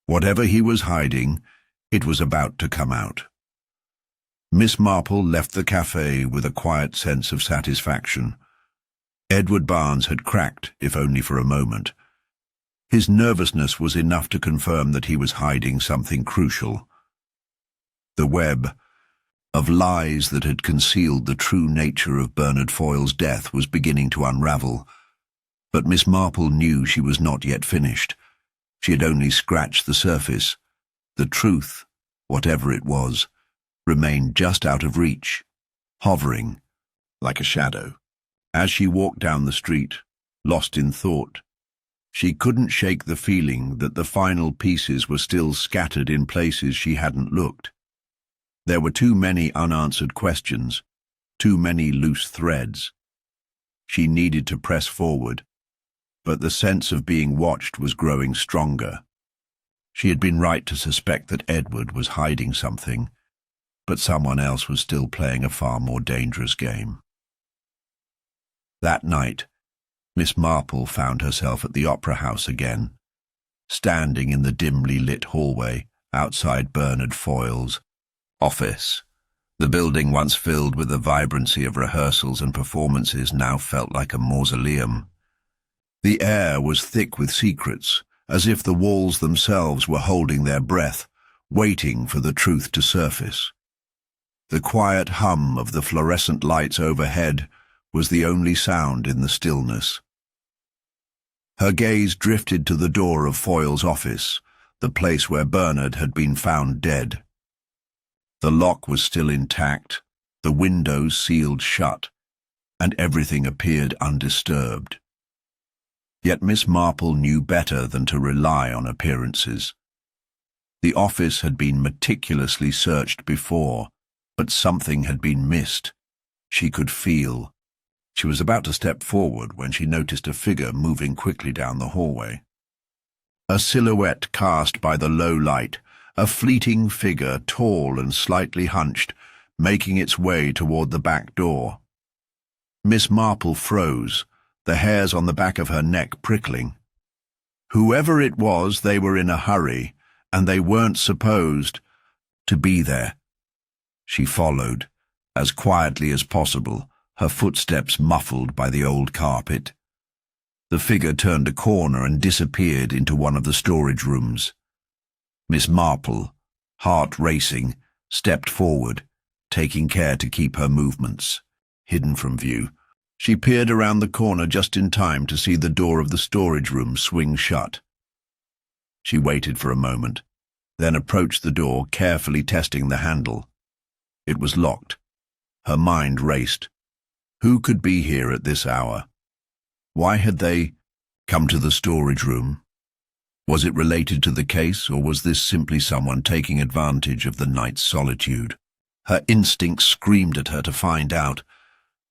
Whatever he was hiding, it was about to come out. Miss Marple left the cafe with a quiet sense of satisfaction. Edward Barnes had cracked, if only for a moment. His nervousness was enough to confirm that he was hiding something crucial. The web of lies that had concealed the true nature of Bernard Foyle's death was beginning to unravel. But Miss Marple knew she was not yet finished. She had only scratched the surface. The truth, whatever it was, remained just out of reach, hovering like a shadow. As she walked down the street, lost in thought, She couldn't shake the feeling that the final pieces were still scattered in places she hadn't looked. There were too many unanswered questions, too many loose threads. She needed to press forward, but the sense of being watched was growing stronger. She had been right to suspect that Edward was hiding something, but someone else was still playing a far more dangerous game. That night, Miss Marple found herself at the Opera House again, standing in the dimly lit hallway outside Bernard Foyle's office. The building, once filled with the vibrancy of rehearsals and performances, now felt like a mausoleum. The air was thick with secrets, as if the walls themselves were holding their breath, waiting for the truth to surface. The quiet hum of the fluorescent lights overhead was the only sound in the stillness. Her gaze drifted to the door of Foyle's office, the place where Bernard had been found dead. The lock was still intact, the windows sealed shut, and everything appeared undisturbed. Yet Miss Marple knew better than to rely on appearances. The office had been meticulously searched before, but something had been missed. She could feel. She was about to step forward when she noticed a figure moving quickly down the hallway. A silhouette cast by the low light, a fleeting figure, tall and slightly hunched, making its way toward the back door. Miss Marple froze, the hairs on the back of her neck prickling. Whoever it was, they were in a hurry, and they weren't supposed to be there. She followed, as quietly as possible, her footsteps muffled by the old carpet. The figure turned a corner and disappeared into one of the storage rooms. Miss Marple, heart racing, stepped forward, taking care to keep her movements hidden from view. She peered around the corner just in time to see the door of the storage room swing shut. She waited for a moment, then approached the door, carefully testing the handle. It was locked. Her mind raced. Who could be here at this hour? Why had they come to the storage room? Was it related to the case, or was this simply someone taking advantage of the night's solitude? Her instincts screamed at her to find out,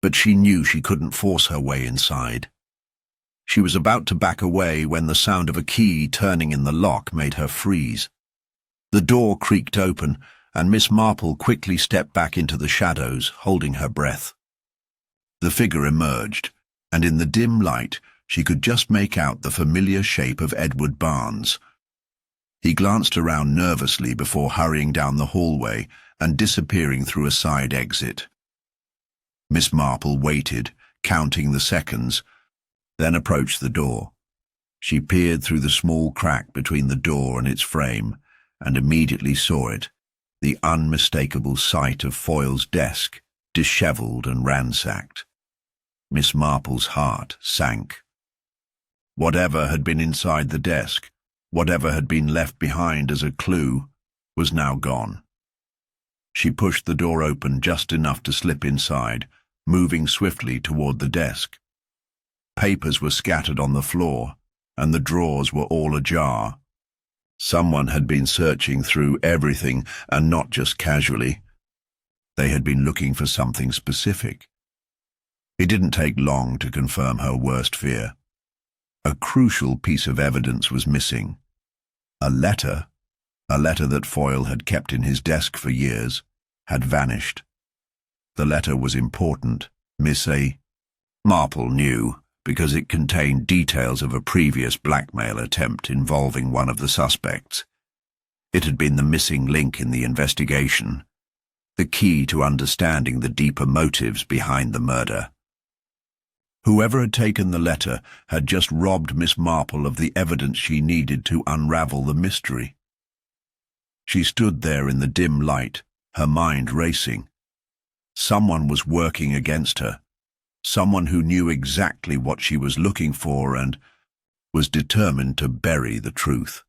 but she knew she couldn't force her way inside. She was about to back away when the sound of a key turning in the lock made her freeze. The door creaked open, and Miss Marple quickly stepped back into the shadows, holding her breath. The figure emerged, and in the dim light she could just make out the familiar shape of Edward Barnes. He glanced around nervously before hurrying down the hallway and disappearing through a side exit. Miss Marple waited, counting the seconds, then approached the door. She peered through the small crack between the door and its frame, and immediately saw it, the unmistakable sight of Foyle's desk, dishevelled and ransacked. Miss Marple's heart sank. Whatever had been inside the desk, whatever had been left behind as a clue, was now gone. She pushed the door open just enough to slip inside, moving swiftly toward the desk. Papers were scattered on the floor, and the drawers were all ajar. Someone had been searching through everything, and not just casually. They had been looking for something specific. It didn't take long to confirm her worst fear. A crucial piece of evidence was missing. A letter that Foyle had kept in his desk for years, had vanished. The letter was important, Miss Marple knew, because it contained details of a previous blackmail attempt involving one of the suspects. It had been the missing link in the investigation, the key to understanding the deeper motives behind the murder. Whoever had taken the letter had just robbed Miss Marple of the evidence she needed to unravel the mystery. She stood there in the dim light, her mind racing. Someone was working against her, someone who knew exactly what she was looking for and was determined to bury the truth.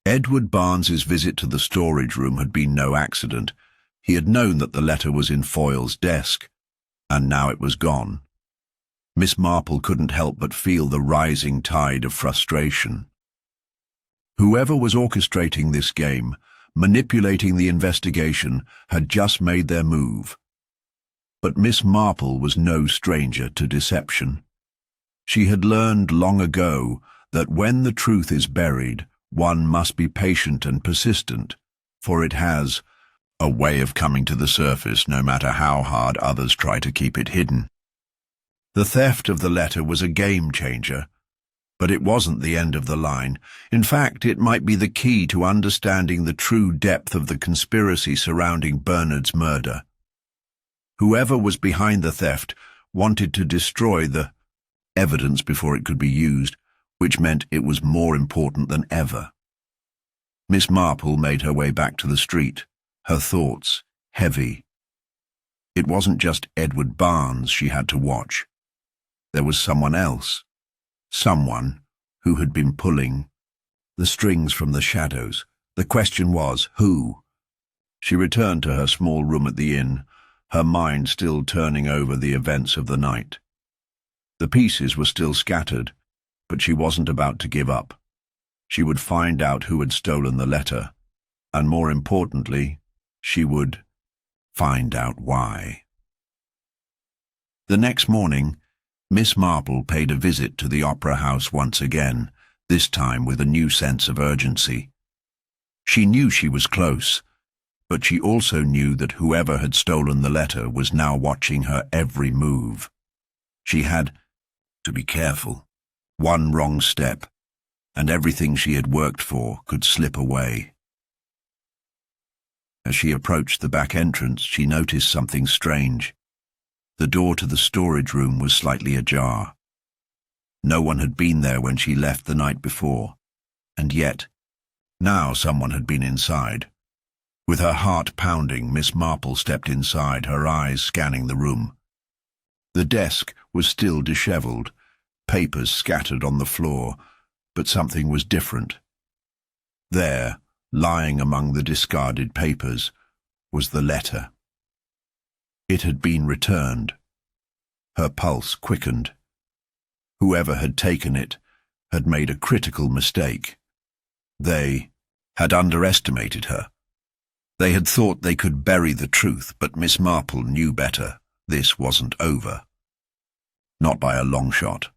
Edward Barnes's visit to the storage room had been no accident. He had known that the letter was in Foyle's desk, and now it was gone. Miss Marple couldn't help but feel the rising tide of frustration. Whoever was orchestrating this game, manipulating the investigation, had just made their move. But Miss Marple was no stranger to deception. She had learned long ago that when the truth is buried, one must be patient and persistent, for it has a way of coming to the surface no matter how hard others try to keep it hidden. The theft of the letter was a game changer, but it wasn't the end of the line. In fact, it might be the key to understanding the true depth of the conspiracy surrounding Bernard's murder. Whoever was behind the theft wanted to destroy the evidence before it could be used, which meant it was more important than ever. Miss Marple made her way back to the street, her thoughts heavy. It wasn't just Edward Barnes she had to watch. There was someone else. Someone who had been pulling the strings from the shadows. The question was, who? She returned to her small room at the inn, her mind still turning over the events of the night. The pieces were still scattered, but she wasn't about to give up. She would find out who had stolen the letter, and more importantly, she would find out why. The next morning, Miss Marple paid a visit to the opera house once again, this time with a new sense of urgency. She knew she was close, but she also knew that whoever had stolen the letter was now watching her every move. She had to be careful. One wrong step, and everything she had worked for could slip away. As she approached the back entrance, she noticed something strange. The door to the storage room was slightly ajar. No one had been there when she left the night before, and yet, now someone had been inside. With her heart pounding, Miss Marple stepped inside, her eyes scanning the room. The desk was still disheveled, papers scattered on the floor, but something was different. There, lying among the discarded papers, was the letter. It had been returned. Her pulse quickened. Whoever had taken it had made a critical mistake. They had underestimated her. They had thought they could bury the truth, but Miss Marple knew better. This wasn't over. Not by a long shot.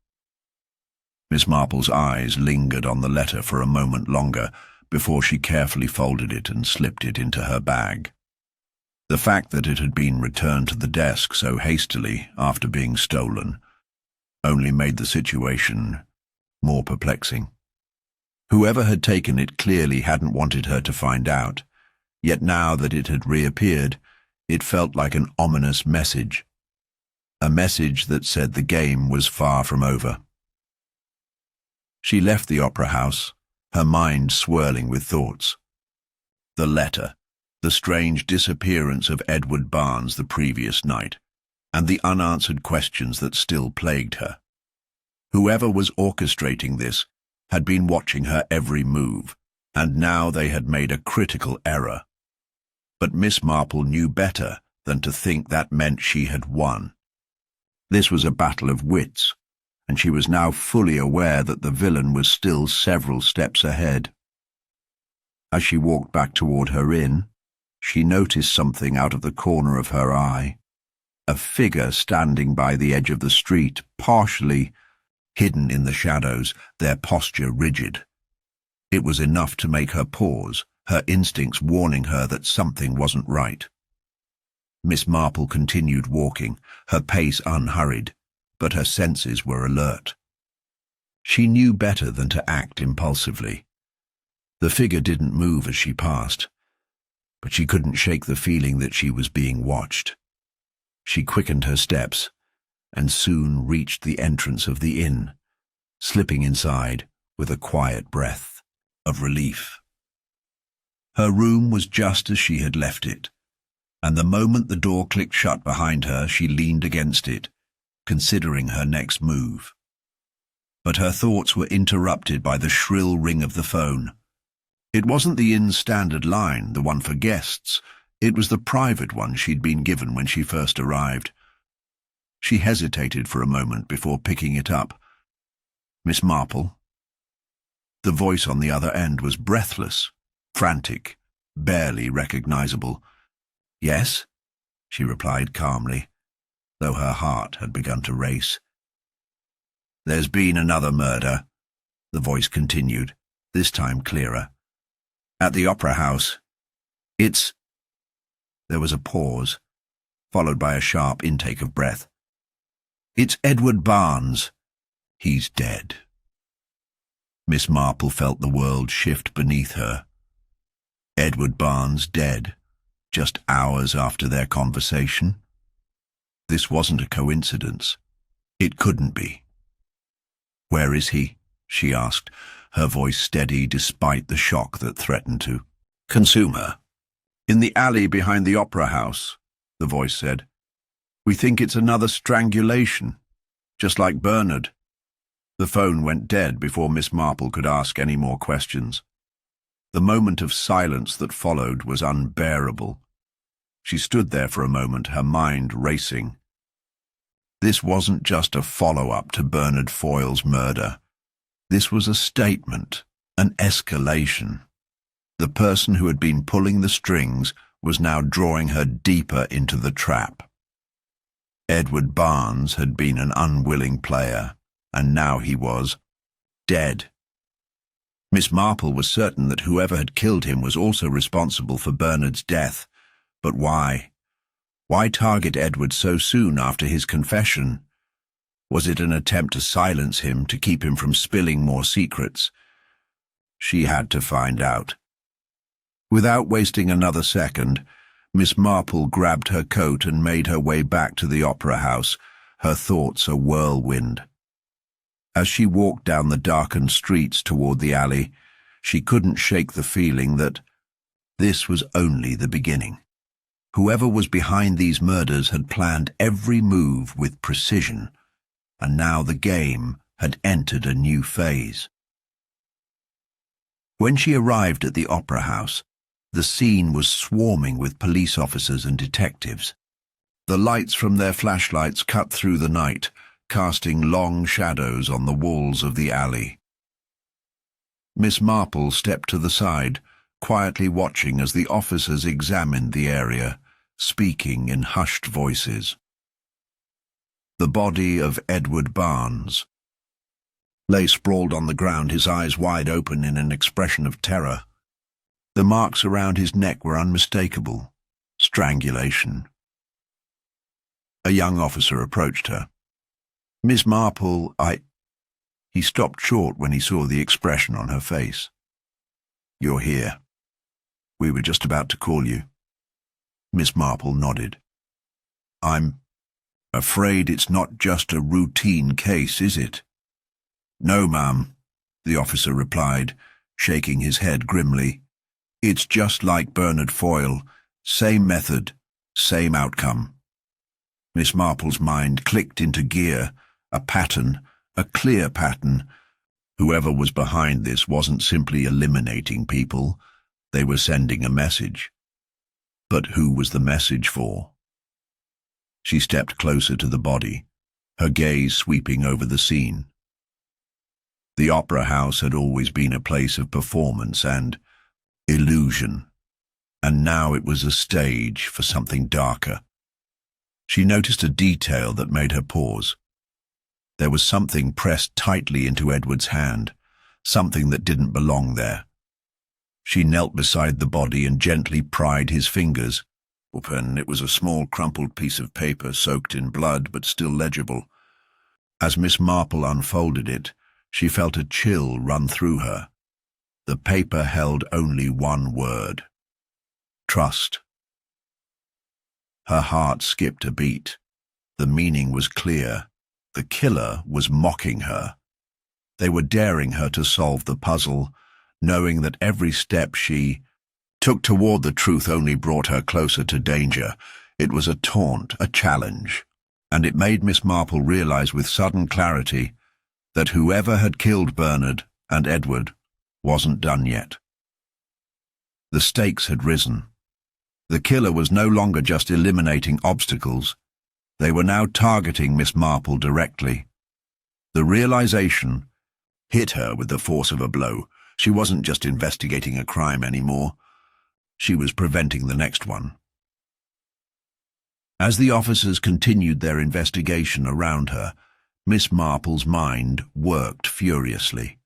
Miss Marple's eyes lingered on the letter for a moment longer before she carefully folded it and slipped it into her bag. The fact that it had been returned to the desk so hastily after being stolen only made the situation more perplexing. Whoever had taken it clearly hadn't wanted her to find out, yet now that it had reappeared, it felt like an ominous message. A message that said the game was far from over. She left the opera house, her mind swirling with thoughts. The letter, the strange disappearance of Edward Barnes the previous night, and the unanswered questions that still plagued her. Whoever was orchestrating this had been watching her every move, and now they had made a critical error. But Miss Marple knew better than to think that meant she had won. This was a battle of wits, and she was now fully aware that the villain was still several steps ahead. As she walked back toward her inn, she noticed something out of the corner of her eye. A figure standing by the edge of the street, partially hidden in the shadows, their posture rigid. It was enough to make her pause, her instincts warning her that something wasn't right. Miss Marple continued walking, her pace unhurried, but her senses were alert. She knew better than to act impulsively. The figure didn't move as she passed, but she couldn't shake the feeling that she was being watched. She quickened her steps, and soon reached the entrance of the inn, slipping inside with a quiet breath of relief. Her room was just as she had left it, and the moment the door clicked shut behind her, she leaned against it, considering her next move. But her thoughts were interrupted by the shrill ring of the phone. It wasn't the inn's standard line, the one for guests. It was the private one she'd been given when she first arrived. She hesitated for a moment before picking it up. "Miss Marple?" The voice on the other end was breathless, frantic, barely recognizable. "Yes?" she replied calmly, though her heart had begun to race. "There's been another murder," the voice continued, this time clearer. "At the Opera House. It's—" There was a pause, followed by a sharp intake of breath. "It's Edward Barnes. He's dead." Miss Marple felt the world shift beneath her. Edward Barnes dead, just hours after their conversation. This wasn't a coincidence. It couldn't be. "Where is he?" she asked, her voice steady despite the shock that threatened to consume her. "In the alley behind the Opera House," the voice said. "We think it's another strangulation, just like Bernard." The phone went dead before Miss Marple could ask any more questions. The moment of silence that followed was unbearable. She stood there for a moment, her mind racing. This wasn't just a follow-up to Bernard Foyle's murder. This was a statement, an escalation. The person who had been pulling the strings was now drawing her deeper into the trap. Edward Barnes had been an unwilling player, and now he was dead. Miss Marple was certain that whoever had killed him was also responsible for Bernard's death. But why? Why target Edward so soon after his confession? Was it an attempt to silence him, to keep him from spilling more secrets? She had to find out. Without wasting another second, Miss Marple grabbed her coat and made her way back to the Opera House, her thoughts a whirlwind. As she walked down the darkened streets toward the alley, she couldn't shake the feeling that this was only the beginning. Whoever was behind these murders had planned every move with precision, and now the game had entered a new phase. When she arrived at the Opera House, the scene was swarming with police officers and detectives. The lights from their flashlights cut through the night, casting long shadows on the walls of the alley. Miss Marple stepped to the side, quietly watching as the officers examined the area, speaking in hushed voices. The body of Edward Barnes lay sprawled on the ground, his eyes wide open in an expression of terror. The marks around his neck were unmistakable. Strangulation. A young officer approached her. "Miss Marple, He stopped short when he saw the expression on her face. "You're here. We were just about to call you." Miss Marple nodded. "I'm afraid it's not just a routine case, is it?" "No, ma'am," the officer replied, shaking his head grimly. "It's just like Bernard Foyle. Same method, same outcome." Miss Marple's mind clicked into gear. A pattern, a clear pattern. Whoever was behind this wasn't simply eliminating people. They were sending a message. But who was the message for? She stepped closer to the body, her gaze sweeping over the scene. The Opera House had always been a place of performance and illusion, and now it was a stage for something darker. She noticed a detail that made her pause. There was something pressed tightly into Edward's hand, something that didn't belong there. She knelt beside the body and gently pried his fingers. Open, it was a small crumpled piece of paper soaked in blood but still legible. As Miss Marple unfolded it, she felt a chill run through her. The paper held only one word: trust. Her heart skipped a beat. The meaning was clear. The killer was mocking her. They were daring her to solve the puzzle, knowing that every step she took toward the truth only brought her closer to danger. It was a taunt, a challenge, and it made Miss Marple realize with sudden clarity that whoever had killed Bernard and Edward wasn't done yet. The stakes had risen. The killer was no longer just eliminating obstacles. They were now targeting Miss Marple directly. The realization hit her with the force of a blow. She wasn't just investigating a crime anymore. She was preventing the next one. As the officers continued their investigation around her, Miss Marple's mind worked furiously.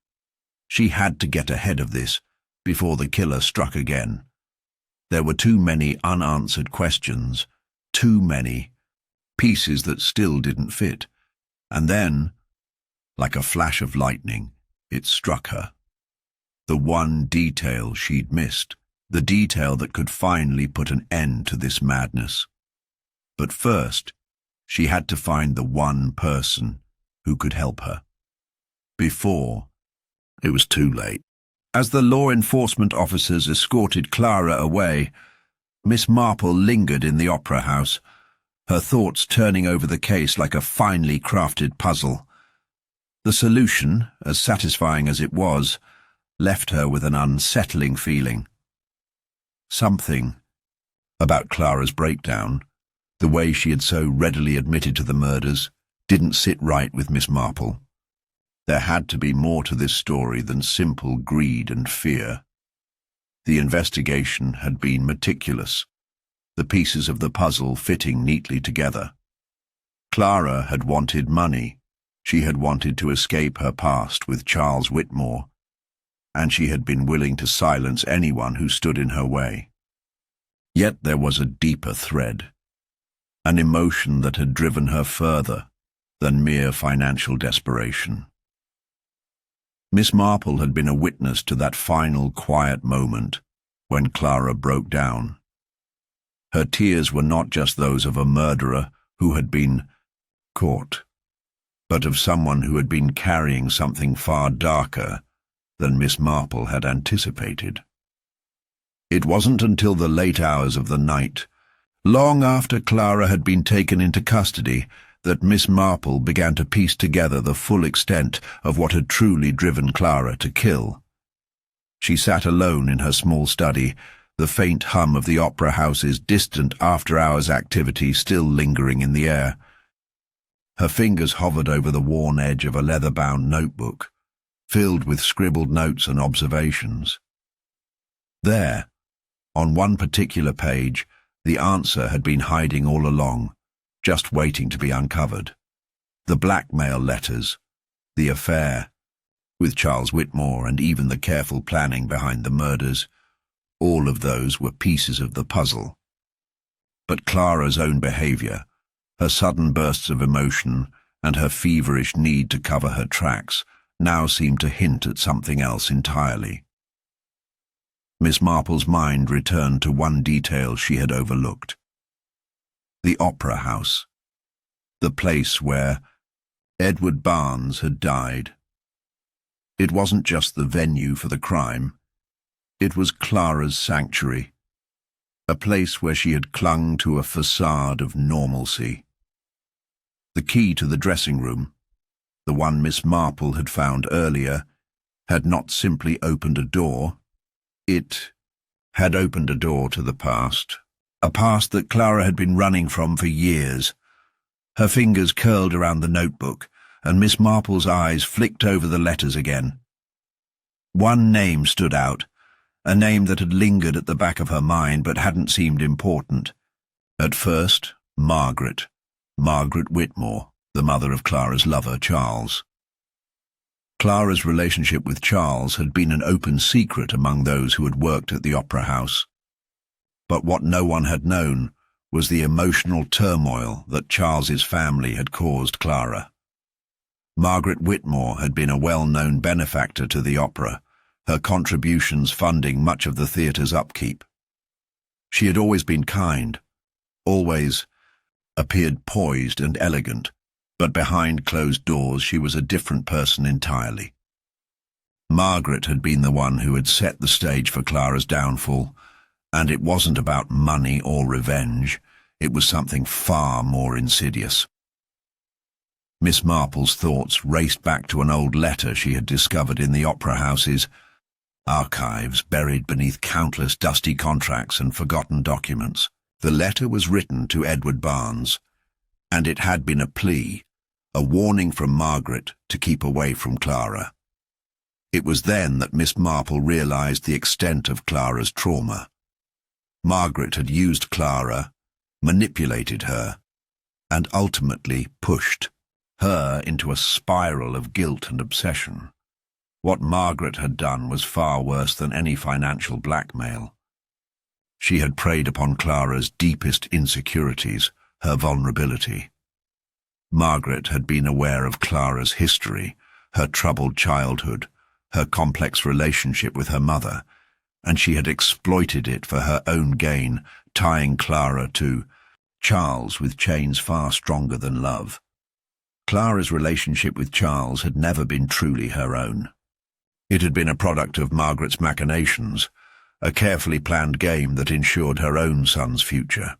She had to get ahead of this before the killer struck again. There were too many unanswered questions, too many pieces that still didn't fit. And then, like a flash of lightning, it struck her. The one detail she'd missed, the detail that could finally put an end to this madness. But first, she had to find the one person who could help her. Before it was too late. As the law enforcement officers escorted Clara away, Miss Marple lingered in the opera house, her thoughts turning over the case like a finely crafted puzzle. The solution, as satisfying as it was, left her with an unsettling feeling. Something about Clara's breakdown, the way she had so readily admitted to the murders, didn't sit right with Miss Marple. There had to be more to this story than simple greed and fear. The investigation had been meticulous, the pieces of the puzzle fitting neatly together. Clara had wanted money. She had wanted to escape her past with Charles Whitmore, and she had been willing to silence anyone who stood in her way. Yet there was a deeper thread, an emotion that had driven her further than mere financial desperation. Miss Marple had been a witness to that final quiet moment when Clara broke down. Her tears were not just those of a murderer who had been caught, but of someone who had been carrying something far darker than Miss Marple had anticipated. It wasn't until the late hours of the night, long after Clara had been taken into custody, that Miss Marple began to piece together the full extent of what had truly driven Clara to kill. She sat alone in her small study, the faint hum of the opera house's distant after-hours activity still lingering in the air. Her fingers hovered over the worn edge of a leather-bound notebook, filled with scribbled notes and observations. There, on one particular page, the answer had been hiding all along, just waiting to be uncovered. The blackmail letters, the affair with Charles Whitmore, and even the careful planning behind the murders, all of those were pieces of the puzzle. But Clara's own behavior, her sudden bursts of emotion, and her feverish need to cover her tracks now seemed to hint at something else entirely. Miss Marple's mind returned to one detail she had overlooked. The opera house, the place where Edward Barnes had died. It wasn't just the venue for the crime. It was Clara's sanctuary, a place where she had clung to a facade of normalcy. The key to the dressing room, the one Miss Marple had found earlier, had not simply opened a door. It had opened a door to the past, a past that Clara had been running from for years. Her fingers curled around the notebook, and Miss Marple's eyes flicked over the letters again. One name stood out, a name that had lingered at the back of her mind but hadn't seemed important. At first, Margaret Whitmore, the mother of Clara's lover, Charles. Clara's relationship with Charles had been an open secret among those who had worked at the opera house. But what no one had known was the emotional turmoil that Charles's family had caused Clara. Margaret Whitmore had been a well-known benefactor to the opera, her contributions funding much of the theatre's upkeep. She had always been kind, always appeared poised and elegant, but behind closed doors she was a different person entirely. Margaret had been the one who had set the stage for Clara's downfall, and it wasn't about money or revenge. It was something far more insidious. Miss Marple's thoughts raced back to an old letter she had discovered in the opera house's archives, buried beneath countless dusty contracts and forgotten documents. The letter was written to Edward Barnes, And it had been a plea, a warning from Margaret to keep away from Clara. It was then that Miss Marple realized the extent of Clara's trauma. Margaret had used Clara, manipulated her, and ultimately pushed her into a spiral of guilt and obsession. What Margaret had done was far worse than any financial blackmail. She had preyed upon Clara's deepest insecurities, her vulnerability. Margaret had been aware of Clara's history, her troubled childhood, her complex relationship with her mother, and she had exploited it for her own gain, tying Clara to Charles with chains far stronger than love. Clara's relationship with Charles had never been truly her own. It had been a product of Margaret's machinations, a carefully planned game that ensured her own son's future.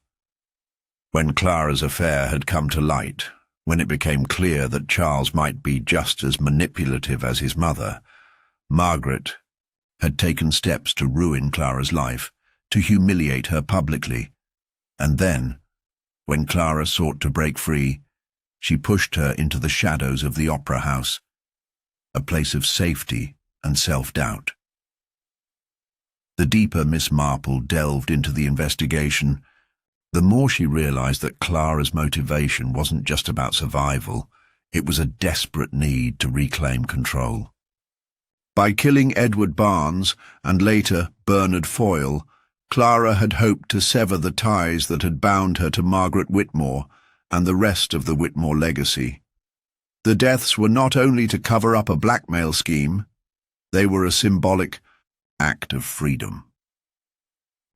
When Clara's affair had come to light, when it became clear that Charles might be just as manipulative as his mother, Margaret had taken steps to ruin Clara's life, to humiliate her publicly. And then, when Clara sought to break free, she pushed her into the shadows of the opera house, a place of safety and self-doubt. The deeper Miss Marple delved into the investigation, the more she realized that Clara's motivation wasn't just about survival, it was a desperate need to reclaim control. By killing Edward Barnes and later Bernard Foyle, Clara had hoped to sever the ties that had bound her to Margaret Whitmore and the rest of the Whitmore legacy. The deaths were not only to cover up a blackmail scheme, they were a symbolic act of freedom.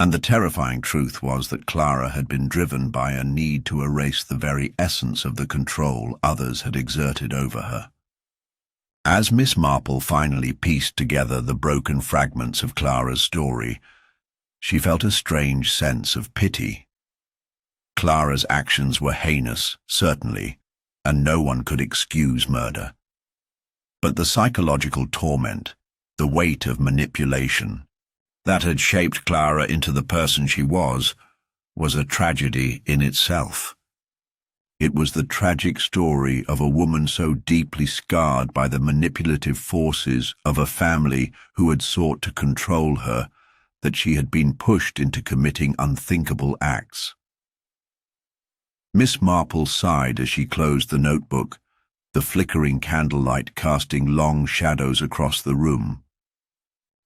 And the terrifying truth was that Clara had been driven by a need to erase the very essence of the control others had exerted over her. As Miss Marple finally pieced together the broken fragments of Clara's story, she felt a strange sense of pity. Clara's actions were heinous, certainly, and no one could excuse murder. But the psychological torment, the weight of manipulation, that had shaped Clara into the person she was a tragedy in itself. It was the tragic story of a woman so deeply scarred by the manipulative forces of a family who had sought to control her that she had been pushed into committing unthinkable acts. Miss Marple sighed as she closed the notebook, the flickering candlelight casting long shadows across the room.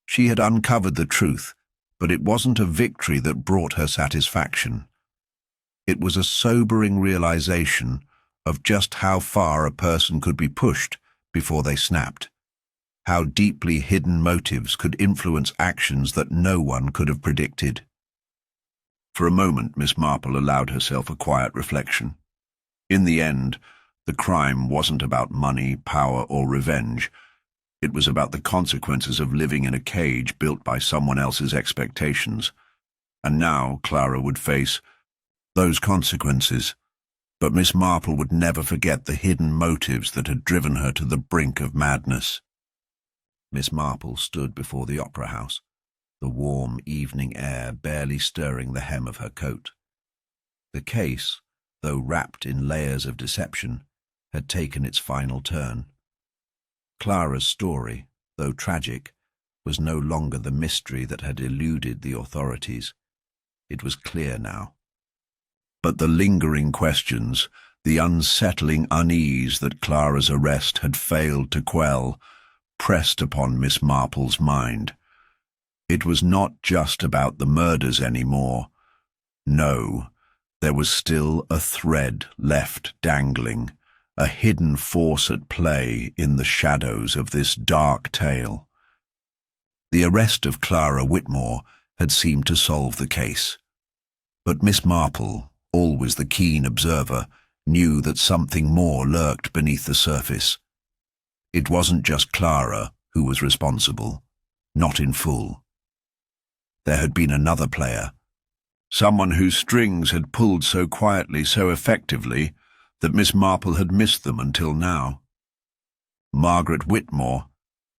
She had uncovered the truth, but it wasn't a victory that brought her satisfaction. It was a sobering realization of just how far a person could be pushed before they snapped, how deeply hidden motives could influence actions that no one could have predicted. For a moment, Miss Marple allowed herself a quiet reflection. In the end, the crime wasn't about money, power, or revenge. It was about the consequences of living in a cage built by someone else's expectations. And now Clara would face those consequences. But Miss Marple would never forget the hidden motives that had driven her to the brink of madness. Miss Marple stood before the opera house, the warm evening air barely stirring the hem of her coat. The case, though wrapped in layers of deception, had taken its final turn. Clara's story, though tragic, was no longer the mystery that had eluded the authorities. It was clear now. But the lingering questions, the unsettling unease that Clara's arrest had failed to quell, pressed upon Miss Marple's mind. It was not just about the murders anymore. No, there was still a thread left dangling, a hidden force at play in the shadows of this dark tale. The arrest of Clara Whitmore had seemed to solve the case. But Miss Marple, always the keen observer, knew that something more lurked beneath the surface. It wasn't just Clara who was responsible, not in full. There had been another player, someone whose strings had pulled so quietly, so effectively, that Miss Marple had missed them until now. Margaret Whitmore,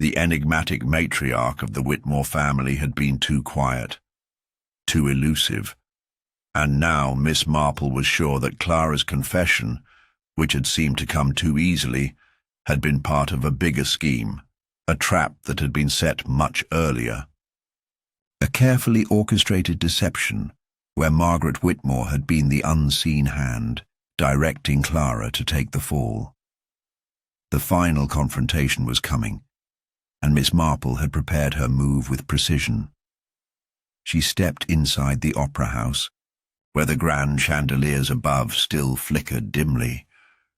the enigmatic matriarch of the Whitmore family, had been too quiet, too elusive. And now Miss Marple was sure that Clara's confession, which had seemed to come too easily, had been part of a bigger scheme, a trap that had been set much earlier. A carefully orchestrated deception where Margaret Whitmore had been the unseen hand, directing Clara to take the fall. The final confrontation was coming, and Miss Marple had prepared her move with precision. She stepped inside the opera house, where the grand chandeliers above still flickered dimly,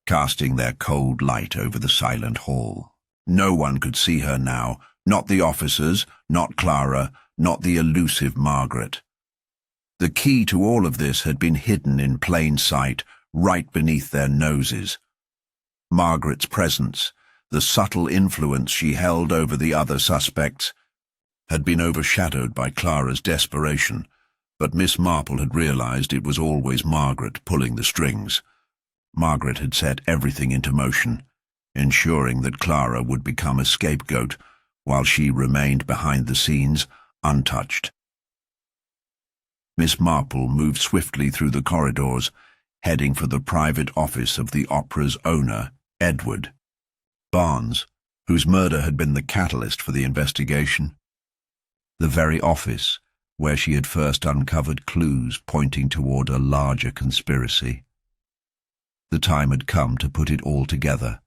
casting their cold light over the silent hall. No one could see her now, not the officers, not Clara, not the elusive Margaret. The key to all of this had been hidden in plain sight, right beneath their noses. Margaret's presence, the subtle influence she held over the other suspects, had been overshadowed by Clara's desperation, but Miss Marple had realized it was always Margaret pulling the strings. Margaret had set everything into motion, ensuring that Clara would become a scapegoat while she remained behind the scenes, untouched. Miss Marple moved swiftly through the corridors, heading for the private office of the opera's owner, Edward Barnes, whose murder had been the catalyst for the investigation. The very office where she had first uncovered clues pointing toward a larger conspiracy. The time had come to put it all together.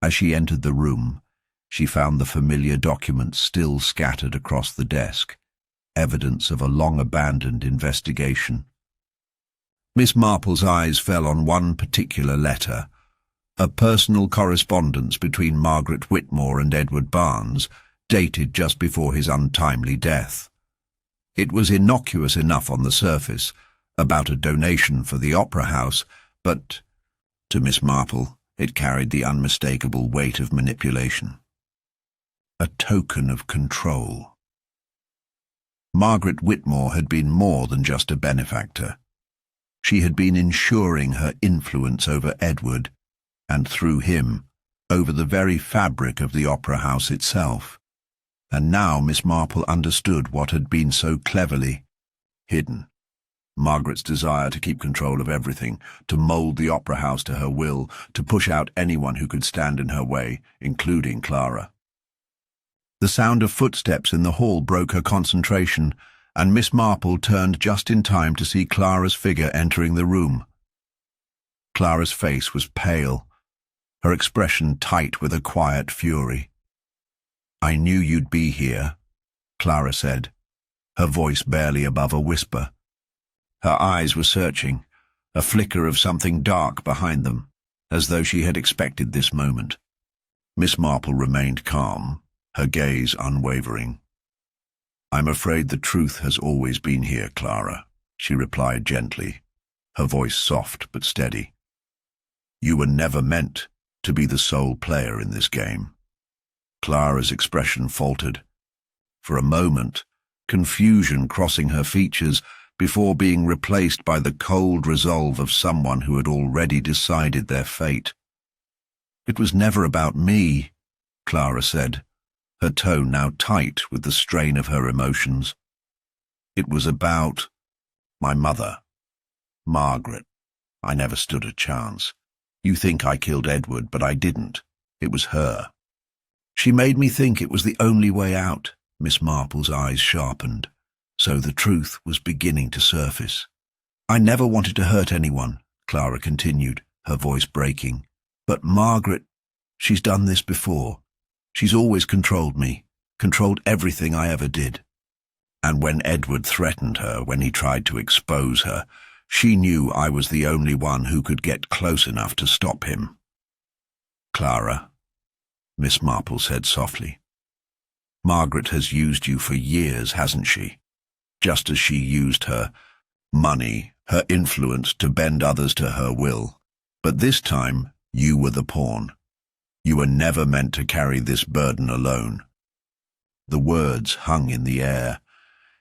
As she entered the room, she found the familiar documents still scattered across the desk, evidence of a long-abandoned investigation. Miss Marple's eyes fell on one particular letter, a personal correspondence between Margaret Whitmore and Edward Barnes, dated just before his untimely death. It was innocuous enough on the surface, about a donation for the opera house, but, to Miss Marple, it carried the unmistakable weight of manipulation. A token of control. Margaret Whitmore had been more than just a benefactor. She had been ensuring her influence over Edward, and through him, over the very fabric of the opera house itself. And now Miss Marple understood what had been so cleverly hidden. Margaret's desire to keep control of everything, to mould the opera house to her will, to push out anyone who could stand in her way, including Clara. The sound of footsteps in the hall broke her concentration, and Miss Marple turned just in time to see Clara's figure entering the room. Clara's face was pale, her expression tight with a quiet fury. "I knew you'd be here," Clara said, her voice barely above a whisper. Her eyes were searching, a flicker of something dark behind them, as though she had expected this moment. Miss Marple remained calm, her gaze unwavering. "I'm afraid the truth has always been here, Clara," she replied gently, her voice soft but steady. "You were never meant to be the sole player in this game." Clara's expression faltered. For a moment, confusion crossing her features before being replaced by the cold resolve of someone who had already decided their fate. "It was never about me," Clara said, her tone now tight with the strain of her emotions. "It was about my mother, Margaret. I never stood a chance. You think I killed Edward, but I didn't. It was her. She made me think it was the only way out." Miss Marple's eyes sharpened, so the truth was beginning to surface. "I never wanted to hurt anyone," Clara continued, her voice breaking. "But Margaret, she's done this before. She's always controlled me, controlled everything I ever did. And when Edward threatened her, when he tried to expose her, she knew I was the only one who could get close enough to stop him." "Clara," Miss Marple said softly, "Margaret has used you for years, hasn't she? Just as she used her money, her influence to bend others to her will. But this time, you were the pawn. You were never meant to carry this burden alone." The words hung in the air,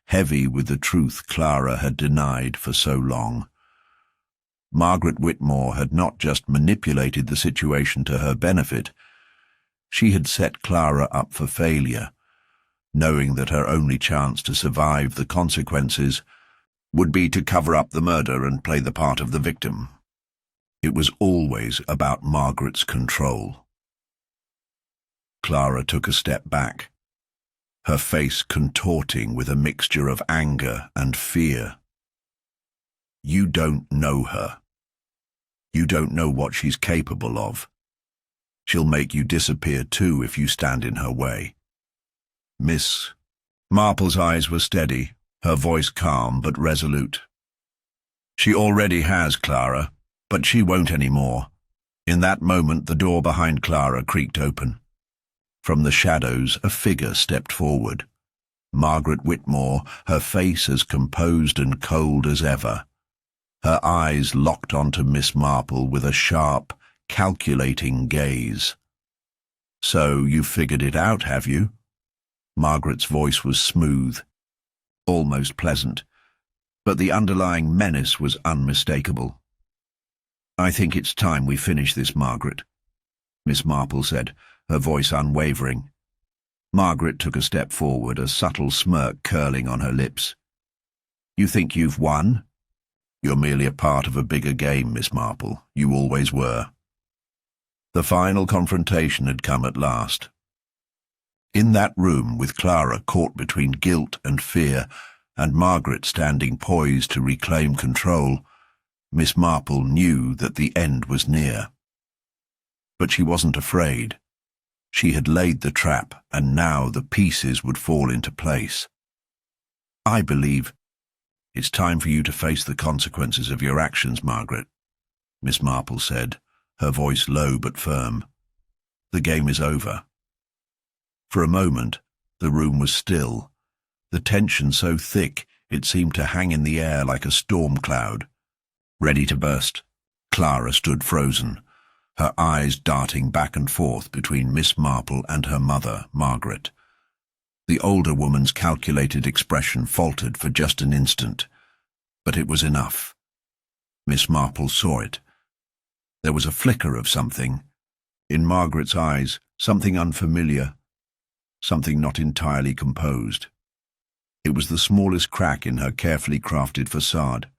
heavy with the truth Clara had denied for so long. Margaret Whitmore had not just manipulated the situation to her benefit. She had set Clara up for failure, knowing that her only chance to survive the consequences would be to cover up the murder and play the part of the victim. It was always about Margaret's control. Clara took a step back, her face contorting with a mixture of anger and fear. You don't know her. You don't know what she's capable of. She'll make you disappear too if you stand in her way. Miss Marple's eyes were steady, her voice calm but resolute. She already has, Clara, but she won't anymore. In that moment, the door behind Clara creaked open. From the shadows, a figure stepped forward. Margaret Whitmore, her face as composed and cold as ever. Her eyes locked onto Miss Marple with a sharp, calculating gaze. "So you've figured it out, have you?" Margaret's voice was smooth, almost pleasant, but the underlying menace was unmistakable. "I think it's time we finish this, Margaret," Miss Marple said, her voice unwavering. Margaret took a step forward, a subtle smirk curling on her lips. "You think you've won? You're merely a part of a bigger game, Miss Marple. You always were." The final confrontation had come at last. In that room, with Clara caught between guilt and fear, and Margaret standing poised to reclaim control, Miss Marple knew that the end was near. But she wasn't afraid. She had laid the trap, and now the pieces would fall into place. "I believe it's time for you to face the consequences of your actions, Margaret," Miss Marple said, her voice low but firm. "The game is over." For a moment, the room was still, the tension so thick it seemed to hang in the air like a storm cloud. Ready to burst, Clara stood frozen, her eyes darting back and forth between Miss Marple and her mother, Margaret. The older woman's calculated expression faltered for just an instant, but it was enough. Miss Marple saw it. There was a flicker of something. In Margaret's eyes, something unfamiliar, something not entirely composed. It was the smallest crack in her carefully crafted facade,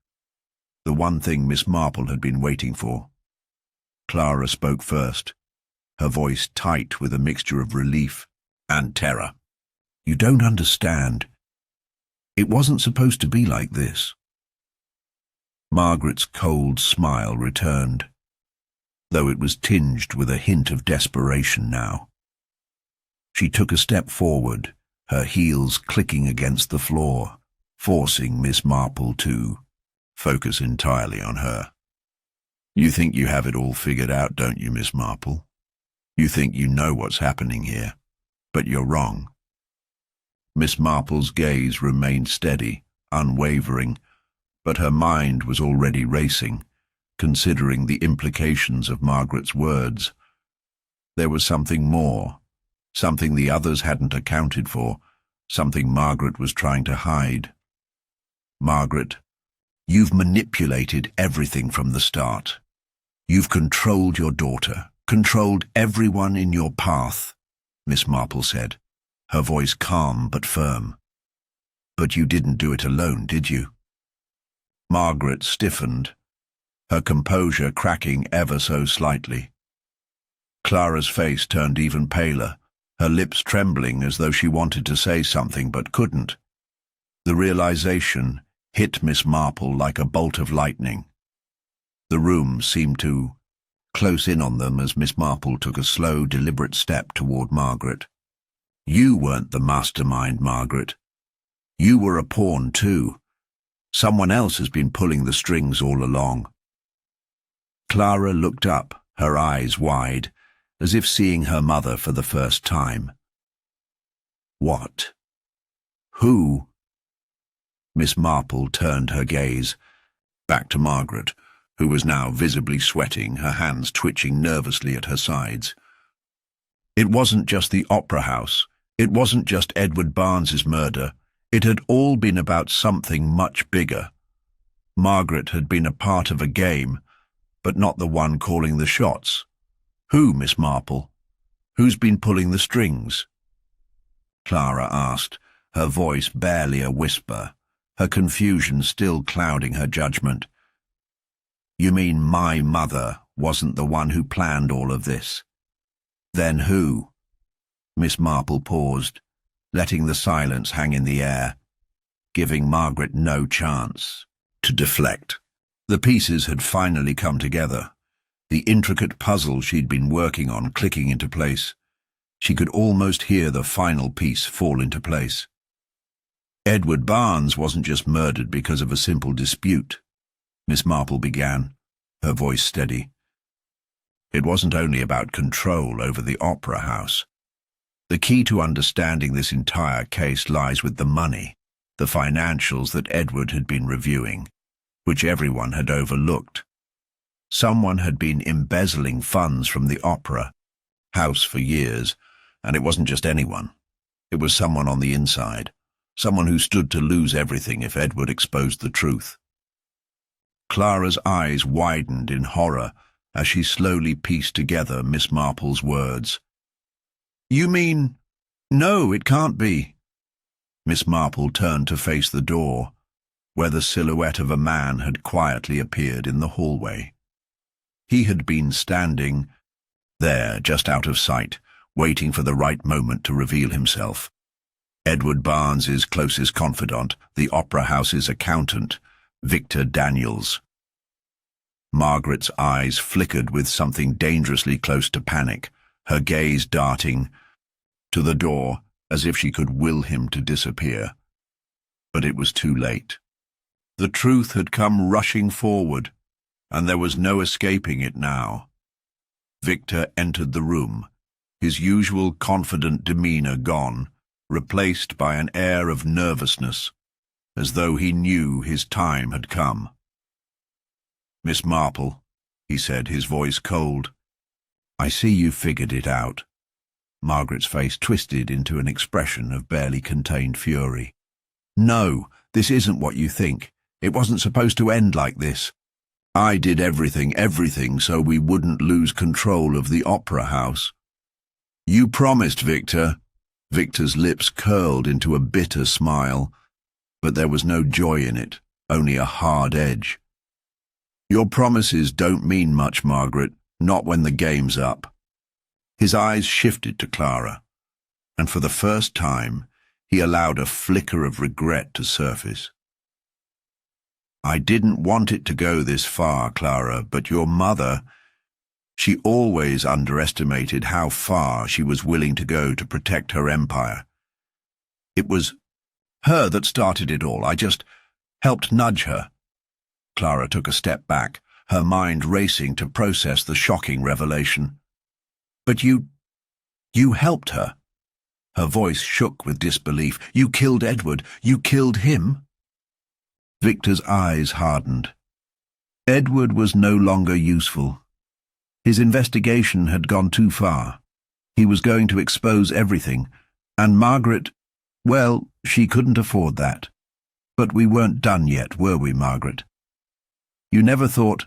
the one thing Miss Marple had been waiting for. Clara spoke first, her voice tight with a mixture of relief and terror. "You don't understand. It wasn't supposed to be like this." Margaret's cold smile returned, though it was tinged with a hint of desperation now. She took a step forward, her heels clicking against the floor, forcing Miss Marple to focus entirely on her. "You think you have it all figured out, don't you, Miss Marple? You think you know what's happening here, but you're wrong." Miss Marple's gaze remained steady, unwavering, but her mind was already racing, considering the implications of Margaret's words. There was something more, something the others hadn't accounted for, something Margaret was trying to hide. "Margaret, you've manipulated everything from the start. You've controlled your daughter, controlled everyone in your path," Miss Marple said, her voice calm but firm. "But you didn't do it alone, did you?" Margaret stiffened, her composure cracking ever so slightly. Clara's face turned even paler, her lips trembling as though she wanted to say something but couldn't. The realization hit Miss Marple like a bolt of lightning. The room seemed to close in on them as Miss Marple took a slow, deliberate step toward Margaret. "You weren't the mastermind, Margaret. You were a pawn too. Someone else has been pulling the strings all along." Clara looked up, her eyes wide, as if seeing her mother for the first time. "What? Who?" Miss Marple turned her gaze back to Margaret, who was now visibly sweating, her hands twitching nervously at her sides. It wasn't just the opera house. It wasn't just Edward Barnes's murder. It had all been about something much bigger. Margaret had been a part of a game, but not the one calling the shots. Who, Miss Marple? Who's been pulling the strings? Clara asked, her voice barely a whisper, her confusion still clouding her judgment. "You mean my mother wasn't the one who planned all of this? Then who?" Miss Marple paused, letting the silence hang in the air, giving Margaret no chance to deflect. The pieces had finally come together, the intricate puzzle she'd been working on clicking into place. She could almost hear the final piece fall into place. Edward Barnes wasn't just murdered because of a simple dispute, Miss Marple began, her voice steady. It wasn't only about control over the opera house. The key to understanding this entire case lies with the money, the financials that Edward had been reviewing, which everyone had overlooked. Someone had been embezzling funds from the opera house for years, and it wasn't just anyone. It was someone on the inside, someone who stood to lose everything if Edward exposed the truth. Clara's eyes widened in horror as she slowly pieced together Miss Marple's words. "You mean, no, it can't be." Miss Marple turned to face the door, where the silhouette of a man had quietly appeared in the hallway. He had been standing there, just out of sight, waiting for the right moment to reveal himself. Edward Barnes's closest confidant, the opera house's accountant, Victor Daniels. Margaret's eyes flickered with something dangerously close to panic, her gaze darting to the door as if she could will him to disappear. But it was too late. The truth had come rushing forward, and there was no escaping it now. Victor entered the room, his usual confident demeanor gone, replaced by an air of nervousness, as though he knew his time had come. "Miss Marple," he said, his voice cold, "I see you figured it out." Margaret's face twisted into an expression of barely contained fury. "No, this isn't what you think. It wasn't supposed to end like this. I did everything so we wouldn't lose control of the opera house." "You promised, Victor." Victor's lips curled into a bitter smile, but there was no joy in it, only a hard edge. "Your promises don't mean much, Margaret, not when the game's up." His eyes shifted to Clara, and for the first time he allowed a flicker of regret to surface. "I didn't want it to go this far, Clara, but your mother, she always underestimated how far she was willing to go to protect her empire. It was her that started it all. I just helped nudge her." Clara took a step back, her mind racing to process the shocking revelation. "But you helped her?" Her voice shook with disbelief. "You killed Edward? You killed him?" Victor's eyes hardened. Edward was no longer useful. His investigation had gone too far. He was going to expose everything, and Margaret, well, she couldn't afford that. But we weren't done yet, were we, Margaret? You never thought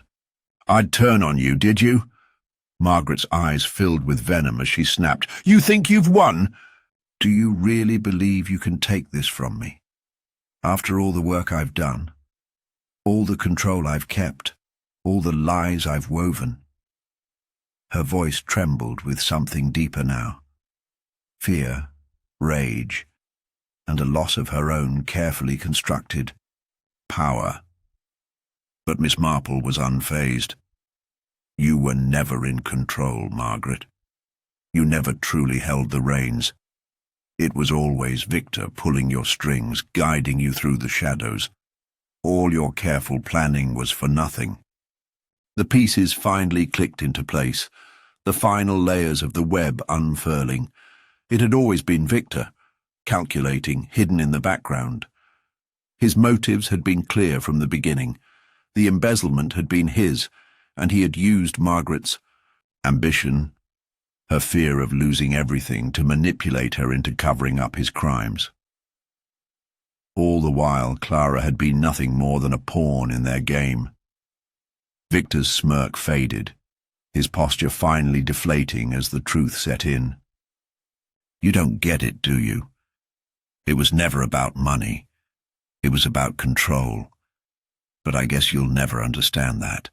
I'd turn on you, did you? Margaret's eyes filled with venom as she snapped. "You think you've won? Do you really believe you can take this from me? After all the work I've done, all the control I've kept, all the lies I've woven?" Her voice trembled with something deeper now. Fear, rage, and a loss of her own carefully constructed power. But Miss Marple was unfazed. "You were never in control, Margaret. You never truly held the reins. It was always Victor pulling your strings, guiding you through the shadows. All your careful planning was for nothing." The pieces finally clicked into place, the final layers of the web unfurling. It had always been Victor, calculating, hidden in the background. His motives had been clear from the beginning. The embezzlement had been his, and he had used Margaret's ambition, her fear of losing everything, to manipulate her into covering up his crimes. All the while, Clara had been nothing more than a pawn in their game. Victor's smirk faded, his posture finally deflating as the truth set in. "You don't get it, do you? It was never about money. It was about control. But I guess you'll never understand that.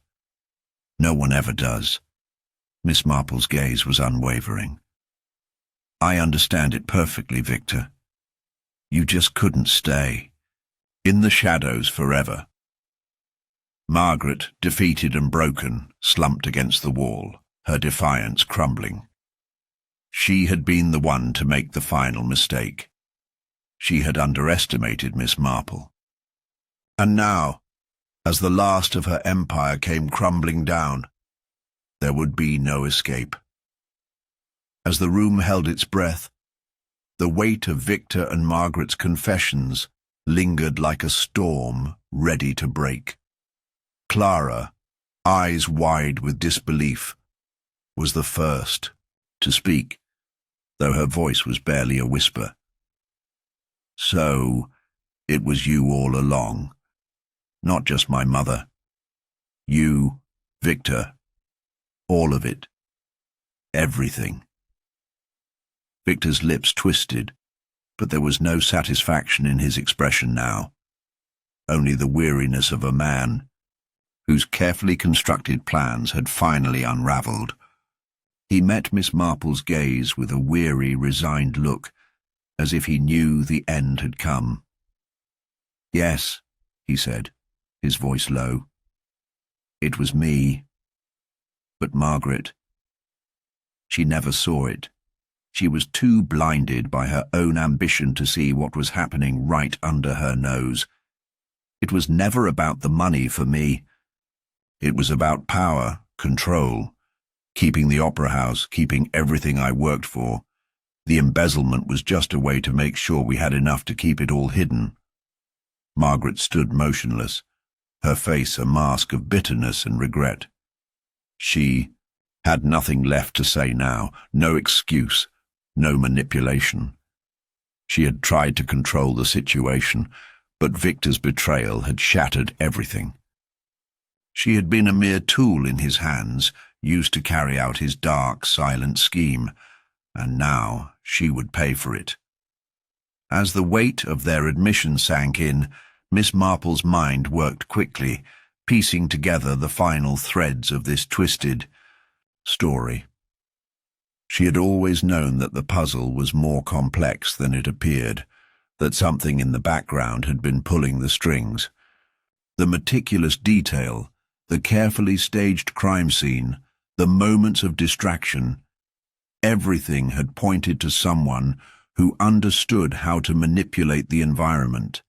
No one ever does. Miss Marple's gaze was unwavering. I understand it perfectly, Victor. You just couldn't stay. In the shadows forever. Margaret, defeated and broken, slumped against the wall, her defiance crumbling. She had been the one to make the final mistake. She had underestimated Miss Marple. And now, as the last of her empire came crumbling down, there would be no escape. As the room held its breath, the weight of Victor and Margaret's confessions lingered like a storm ready to break. Clara, eyes wide with disbelief, was the first to speak, though her voice was barely a whisper. So, it was you all along, not just my mother. You, Victor, all of it, everything. Victor's lips twisted, but there was no satisfaction in his expression now, only the weariness of a man whose carefully constructed plans had finally unraveled. He met Miss Marple's gaze with a weary, resigned look, as if he knew the end had come. Yes, he said, his voice low. It was me. But Margaret, she never saw it. She was too blinded by her own ambition to see what was happening right under her nose. It was never about the money for me. It was about power, control, keeping the opera house, keeping everything I worked for. The embezzlement was just a way to make sure we had enough to keep it all hidden. Margaret stood motionless, her face a mask of bitterness and regret. She had nothing left to say now, no excuse, no manipulation. She had tried to control the situation, but Victor's betrayal had shattered everything. She had been a mere tool in his hands, used to carry out his dark, silent scheme, and now she would pay for it. As the weight of their admission sank in, Miss Marple's mind worked quickly, piecing together the final threads of this twisted story. She had always known that the puzzle was more complex than it appeared, that something in the background had been pulling the strings. The meticulous detail, the carefully staged crime scene, the moments of distraction, everything had pointed to someone who understood how to manipulate the environment.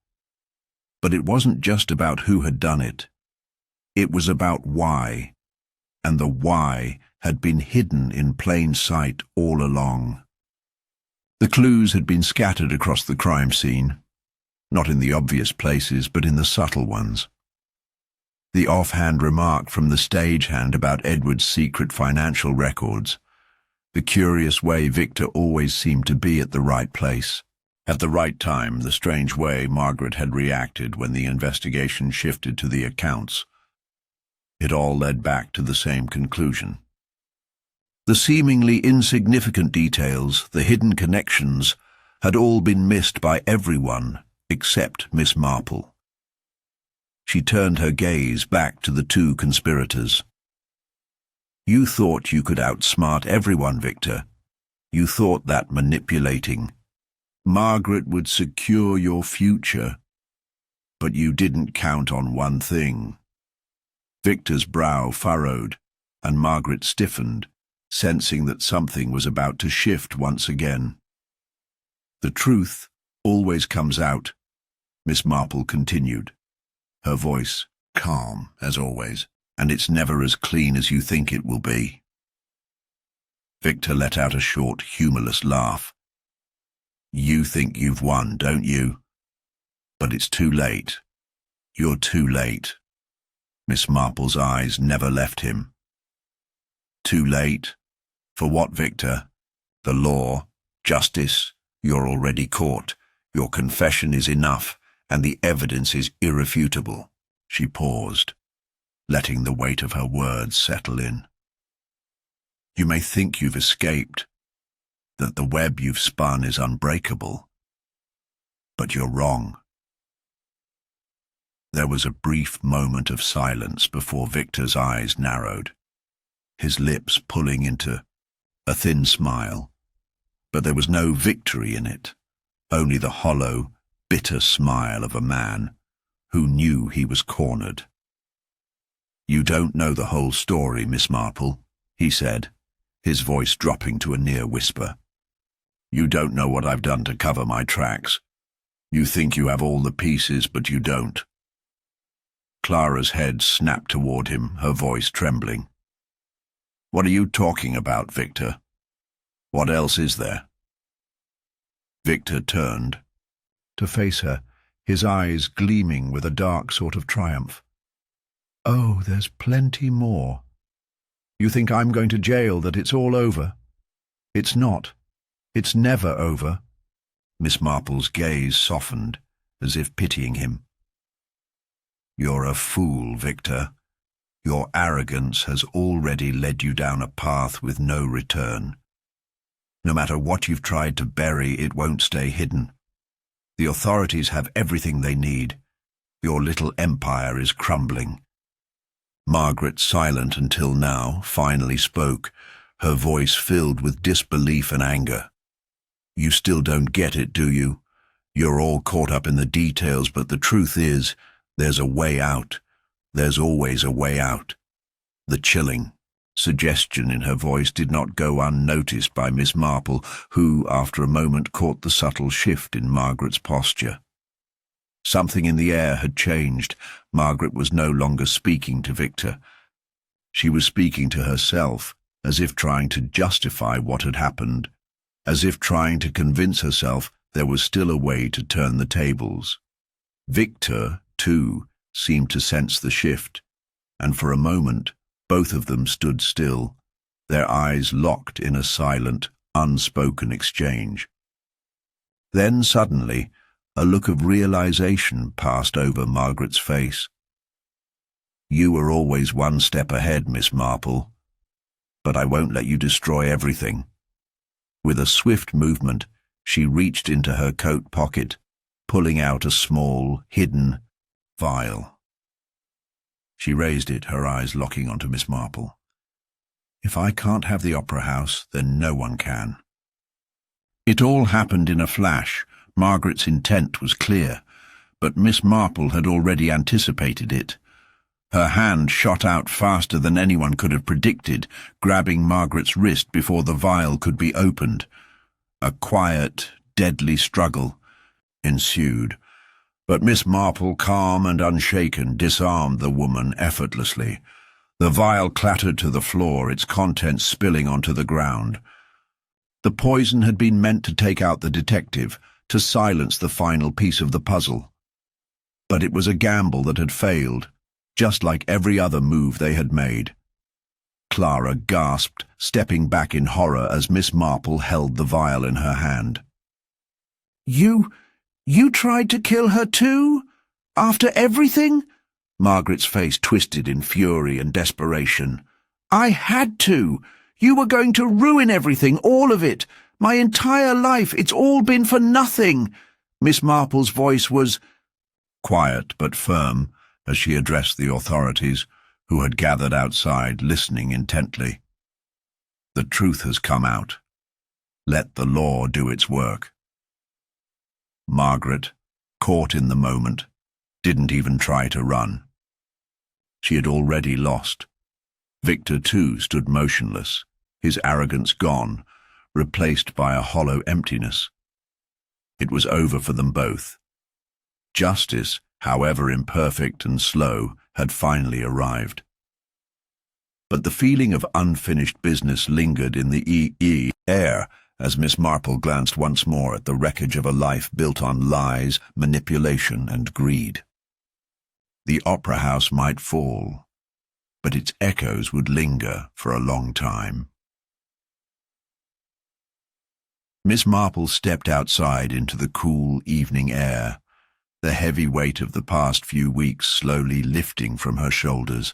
But it wasn't just about who had done it. It was about why, and the why had been hidden in plain sight all along. The clues had been scattered across the crime scene, not in the obvious places, but in the subtle ones. The offhand remark from the stagehand about Edward's secret financial records, the curious way Victor always seemed to be at the right place, at the right time, the strange way Margaret had reacted when the investigation shifted to the accounts. It all led back to the same conclusion. The seemingly insignificant details, the hidden connections, had all been missed by everyone except Miss Marple. She turned her gaze back to the two conspirators. You thought you could outsmart everyone, Victor. You thought that manipulating Margaret would secure your future, but you didn't count on one thing. Victor's brow furrowed, and Margaret stiffened, sensing that something was about to shift once again. The truth always comes out, Miss Marple continued, her voice calm as always, and it's never as clean as you think it will be. Victor let out a short, humorless laugh. You think you've won, don't you? But it's too late. You're too late. Miss Marple's eyes never left him. Too late? For what, Victor? The law? Justice? You're already caught. Your confession is enough, and the evidence is irrefutable. She paused, letting the weight of her words settle in. You may think you've escaped, that the web you've spun is unbreakable, but you're wrong. There was a brief moment of silence before Victor's eyes narrowed, his lips pulling into a thin smile. But there was no victory in it, only the hollow, bitter smile of a man who knew he was cornered. "You don't know the whole story, Miss Marple," he said, his voice dropping to a near whisper. "You don't know what I've done to cover my tracks. You think you have all the pieces, but you don't." Clara's head snapped toward him, her voice trembling. "What are you talking about, Victor? What else is there?" Victor turned to face her, his eyes gleaming with a dark sort of triumph. "Oh, there's plenty more. You think I'm going to jail, that it's all over? It's not. It's never over." Miss Marple's gaze softened, as if pitying him. "You're a fool, Victor. Your arrogance has already led you down a path with no return. No matter what you've tried to bury, it won't stay hidden. The authorities have everything they need. Your little empire is crumbling." Margaret, silent until now, finally spoke, her voice filled with disbelief and anger. "You still don't get it, do you? You're all caught up in the details, but the truth is, there's a way out. There's always a way out." The chilling suggestion in her voice did not go unnoticed by Miss Marple, who, after a moment, caught the subtle shift in Margaret's posture. Something in the air had changed. Margaret was no longer speaking to Victor. She was speaking to herself, as if trying to justify what had happened, as if trying to convince herself there was still a way to turn the tables. Victor, too, seemed to sense the shift, and for a moment both of them stood still, their eyes locked in a silent, unspoken exchange. Then suddenly, a look of realization passed over Margaret's face. "You were always one step ahead, Miss Marple, but I won't let you destroy everything." With a swift movement, she reached into her coat pocket, pulling out a small, hidden vial. She raised it, her eyes locking onto Miss Marple. "If I can't have the opera house, then no one can." It all happened in a flash. Margaret's intent was clear, but Miss Marple had already anticipated it. Her hand shot out faster than anyone could have predicted, grabbing Margaret's wrist before the vial could be opened. A quiet, deadly struggle ensued, but Miss Marple, calm and unshaken, disarmed the woman effortlessly. The vial clattered to the floor, its contents spilling onto the ground. The poison had been meant to take out the detective, to silence the final piece of the puzzle. But it was a gamble that had failed, just like every other move they had made. Clara gasped, stepping back in horror as Miss Marple held the vial in her hand. You tried to kill her too? After everything?" Margaret's face twisted in fury and desperation. "I had to. You were going to ruin everything, all of it. My entire life, it's all been for nothing." Miss Marple's voice was quiet but firm as she addressed the authorities, who had gathered outside, listening intently. "The truth has come out. Let the law do its work." Margaret, caught in the moment, didn't even try to run. She had already lost. Victor, too, stood motionless, his arrogance gone, replaced by a hollow emptiness. It was over for them both. Justice, however imperfect and slow, had finally arrived. But the feeling of unfinished business lingered in the air as Miss Marple glanced once more at the wreckage of a life built on lies, manipulation, and greed. The opera house might fall, but its echoes would linger for a long time. Miss Marple stepped outside into the cool evening air, the heavy weight of the past few weeks slowly lifting from her shoulders.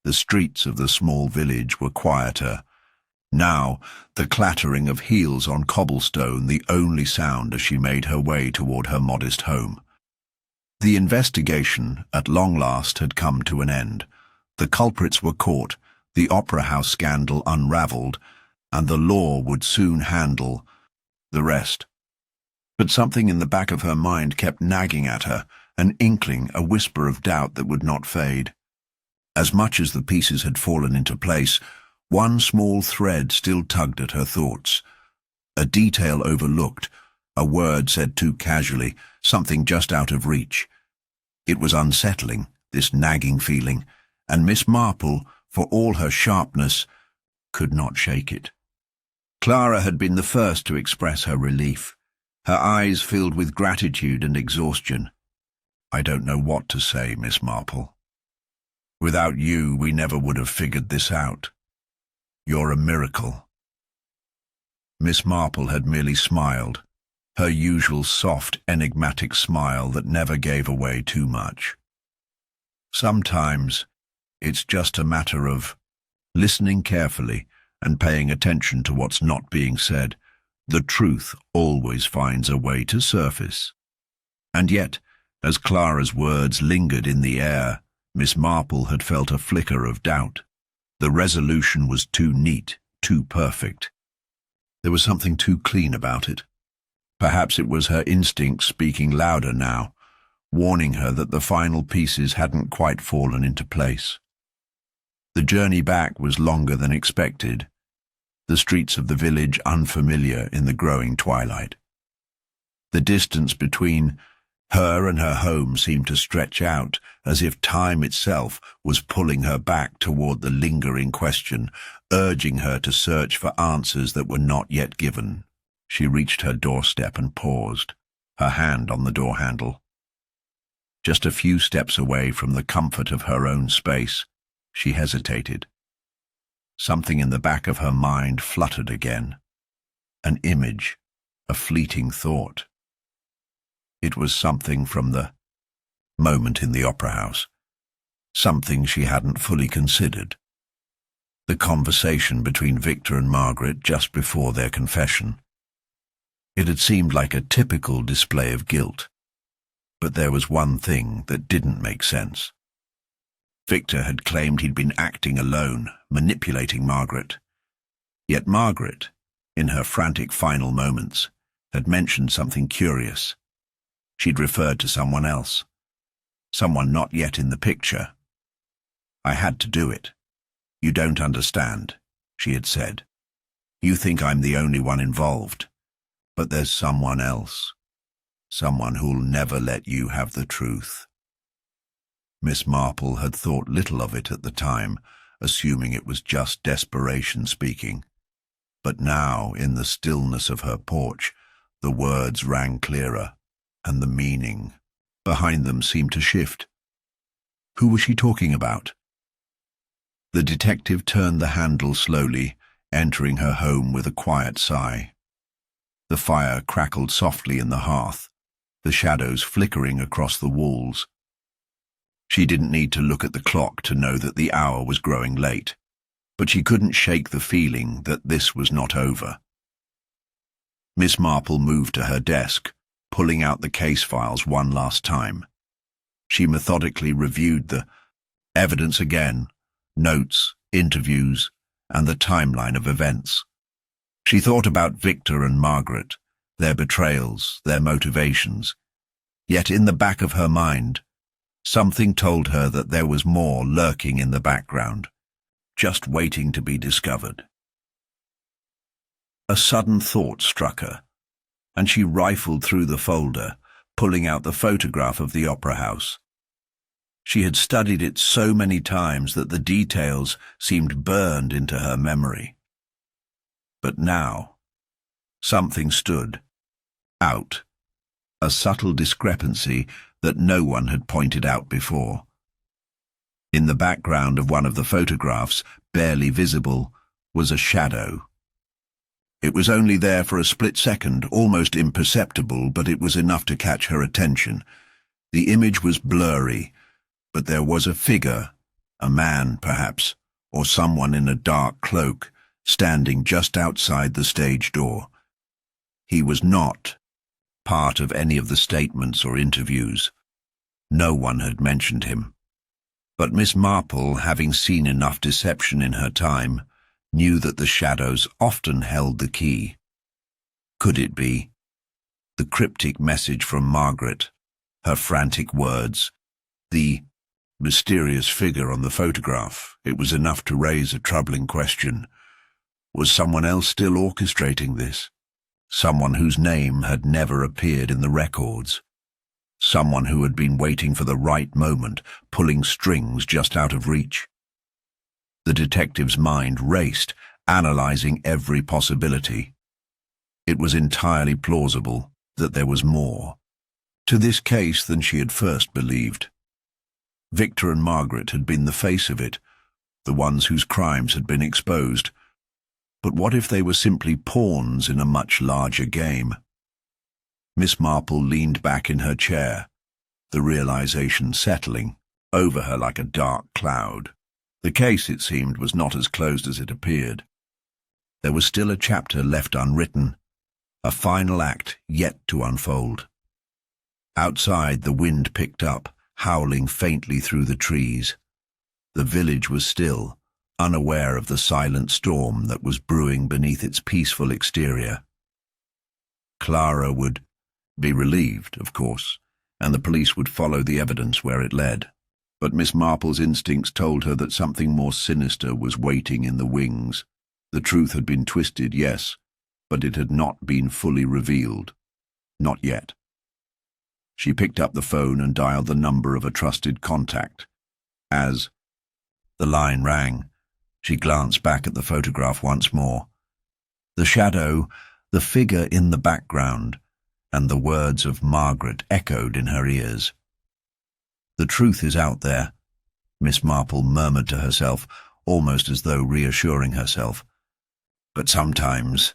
The streets of the small village were quieter. Now, the clattering of heels on cobblestone the only sound as she made her way toward her modest home. The investigation, at long last, had come to an end. The culprits were caught, the opera house scandal unravelled, and the law would soon handle the rest. But something in the back of her mind kept nagging at her, an inkling, a whisper of doubt that would not fade. As much as the pieces had fallen into place, one small thread still tugged at her thoughts. A detail overlooked, a word said too casually, something just out of reach. It was unsettling, this nagging feeling, and Miss Marple, for all her sharpness, could not shake it. Clara had been the first to express her relief, her eyes filled with gratitude and exhaustion. "I don't know what to say, Miss Marple. Without you, we never would have figured this out. You're a miracle." Miss Marple had merely smiled, her usual soft, enigmatic smile that never gave away too much. "Sometimes it's just a matter of listening carefully and paying attention to what's not being said. The truth always finds a way to surface." And yet, as Clara's words lingered in the air, Miss Marple had felt a flicker of doubt. The resolution was too neat, too perfect. There was something too clean about it. Perhaps it was her instinct speaking louder now, warning her that the final pieces hadn't quite fallen into place. The journey back was longer than expected, the streets of the village unfamiliar in the growing twilight. The distance between her and her home seemed to stretch out, as if time itself was pulling her back toward the lingering question, urging her to search for answers that were not yet given. She reached her doorstep and paused, her hand on the door handle. Just a few steps away from the comfort of her own space, she hesitated. Something in the back of her mind fluttered again. An image, a fleeting thought. It was something from the moment in the opera house, something she hadn't fully considered. The conversation between Victor and Margaret just before their confession. It had seemed like a typical display of guilt, but there was one thing that didn't make sense. Victor had claimed he'd been acting alone, manipulating Margaret. Yet Margaret, in her frantic final moments, had mentioned something curious. She'd referred to someone else, someone not yet in the picture. "I had to do it. You don't understand," she had said. "You think I'm the only one involved, but there's someone else, someone who'll never let you have the truth." Miss Marple had thought little of it at the time, assuming it was just desperation speaking. But now, in the stillness of her porch, the words rang clearer, and the meaning behind them seemed to shift. Who was she talking about? The detective turned the handle slowly, entering her home with a quiet sigh. The fire crackled softly in the hearth, the shadows flickering across the walls. She didn't need to look at the clock to know that the hour was growing late, but she couldn't shake the feeling that this was not over. Miss Marple moved to her desk, pulling out the case files one last time. She methodically reviewed the evidence again, notes, interviews, and the timeline of events. She thought about Victor and Margaret, their betrayals, their motivations. Yet in the back of her mind, something told her that there was more lurking in the background, just waiting to be discovered. A sudden thought struck her, and she rifled through the folder, pulling out the photograph of the opera house. She had studied it so many times that the details seemed burned into her memory. But now, something stood out, a subtle discrepancy that no one had pointed out before. In the background of one of the photographs, barely visible, was a shadow. It was only there for a split second, almost imperceptible, but it was enough to catch her attention. The image was blurry, but there was a figure, a man perhaps, or someone in a dark cloak, standing just outside the stage door. He was not part of any of the statements or interviews. No one had mentioned him. But Miss Marple, having seen enough deception in her time, knew that the shadows often held the key. Could it be? The cryptic message from Margaret, her frantic words, the mysterious figure on the photograph. It was enough to raise a troubling question. Was someone else still orchestrating this? Someone whose name had never appeared in the records? Someone who had been waiting for the right moment, pulling strings just out of reach? The detective's mind raced, analyzing every possibility. It was entirely plausible that there was more to this case than she had first believed. Victor and Margaret had been the face of it, the ones whose crimes had been exposed. But what if they were simply pawns in a much larger game? Miss Marple leaned back in her chair, the realization settling over her like a dark cloud. The case, it seemed, was not as closed as it appeared. There was still a chapter left unwritten, a final act yet to unfold. Outside, the wind picked up, howling faintly through the trees. The village was still, unaware of the silent storm that was brewing beneath its peaceful exterior. Clara would be relieved, of course, and the police would follow the evidence where it led. But Miss Marple's instincts told her that something more sinister was waiting in the wings. The truth had been twisted, yes, but it had not been fully revealed. Not yet. She picked up the phone and dialed the number of a trusted contact. As the line rang, she glanced back at the photograph once more. The shadow, the figure in the background, and the words of Margaret echoed in her ears. "The truth is out there," Miss Marple murmured to herself, almost as though reassuring herself. "But sometimes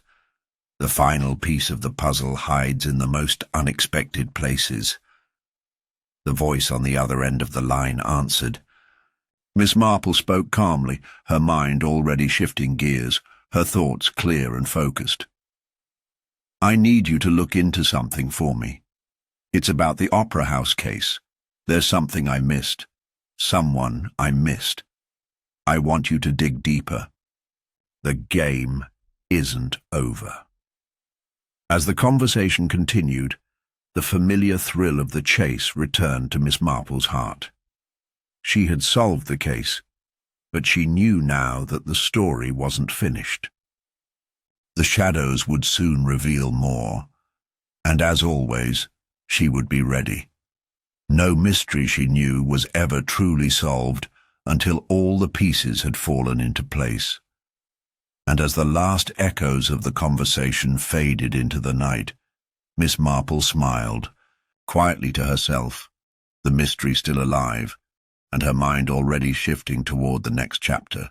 the final piece of the puzzle hides in the most unexpected places." The voice on the other end of the line answered. Miss Marple spoke calmly, her mind already shifting gears, her thoughts clear and focused. "I need you to look into something for me. It's about the Opera House case. There's something I missed. Someone I missed. I want you to dig deeper. The game isn't over." As the conversation continued, the familiar thrill of the chase returned to Miss Marple's heart. She had solved the case, but she knew now that the story wasn't finished. The shadows would soon reveal more, and as always, she would be ready. No mystery, she knew, was ever truly solved until all the pieces had fallen into place. And as the last echoes of the conversation faded into the night, Miss Marple smiled, quietly to herself, the mystery still alive, and her mind already shifting toward the next chapter.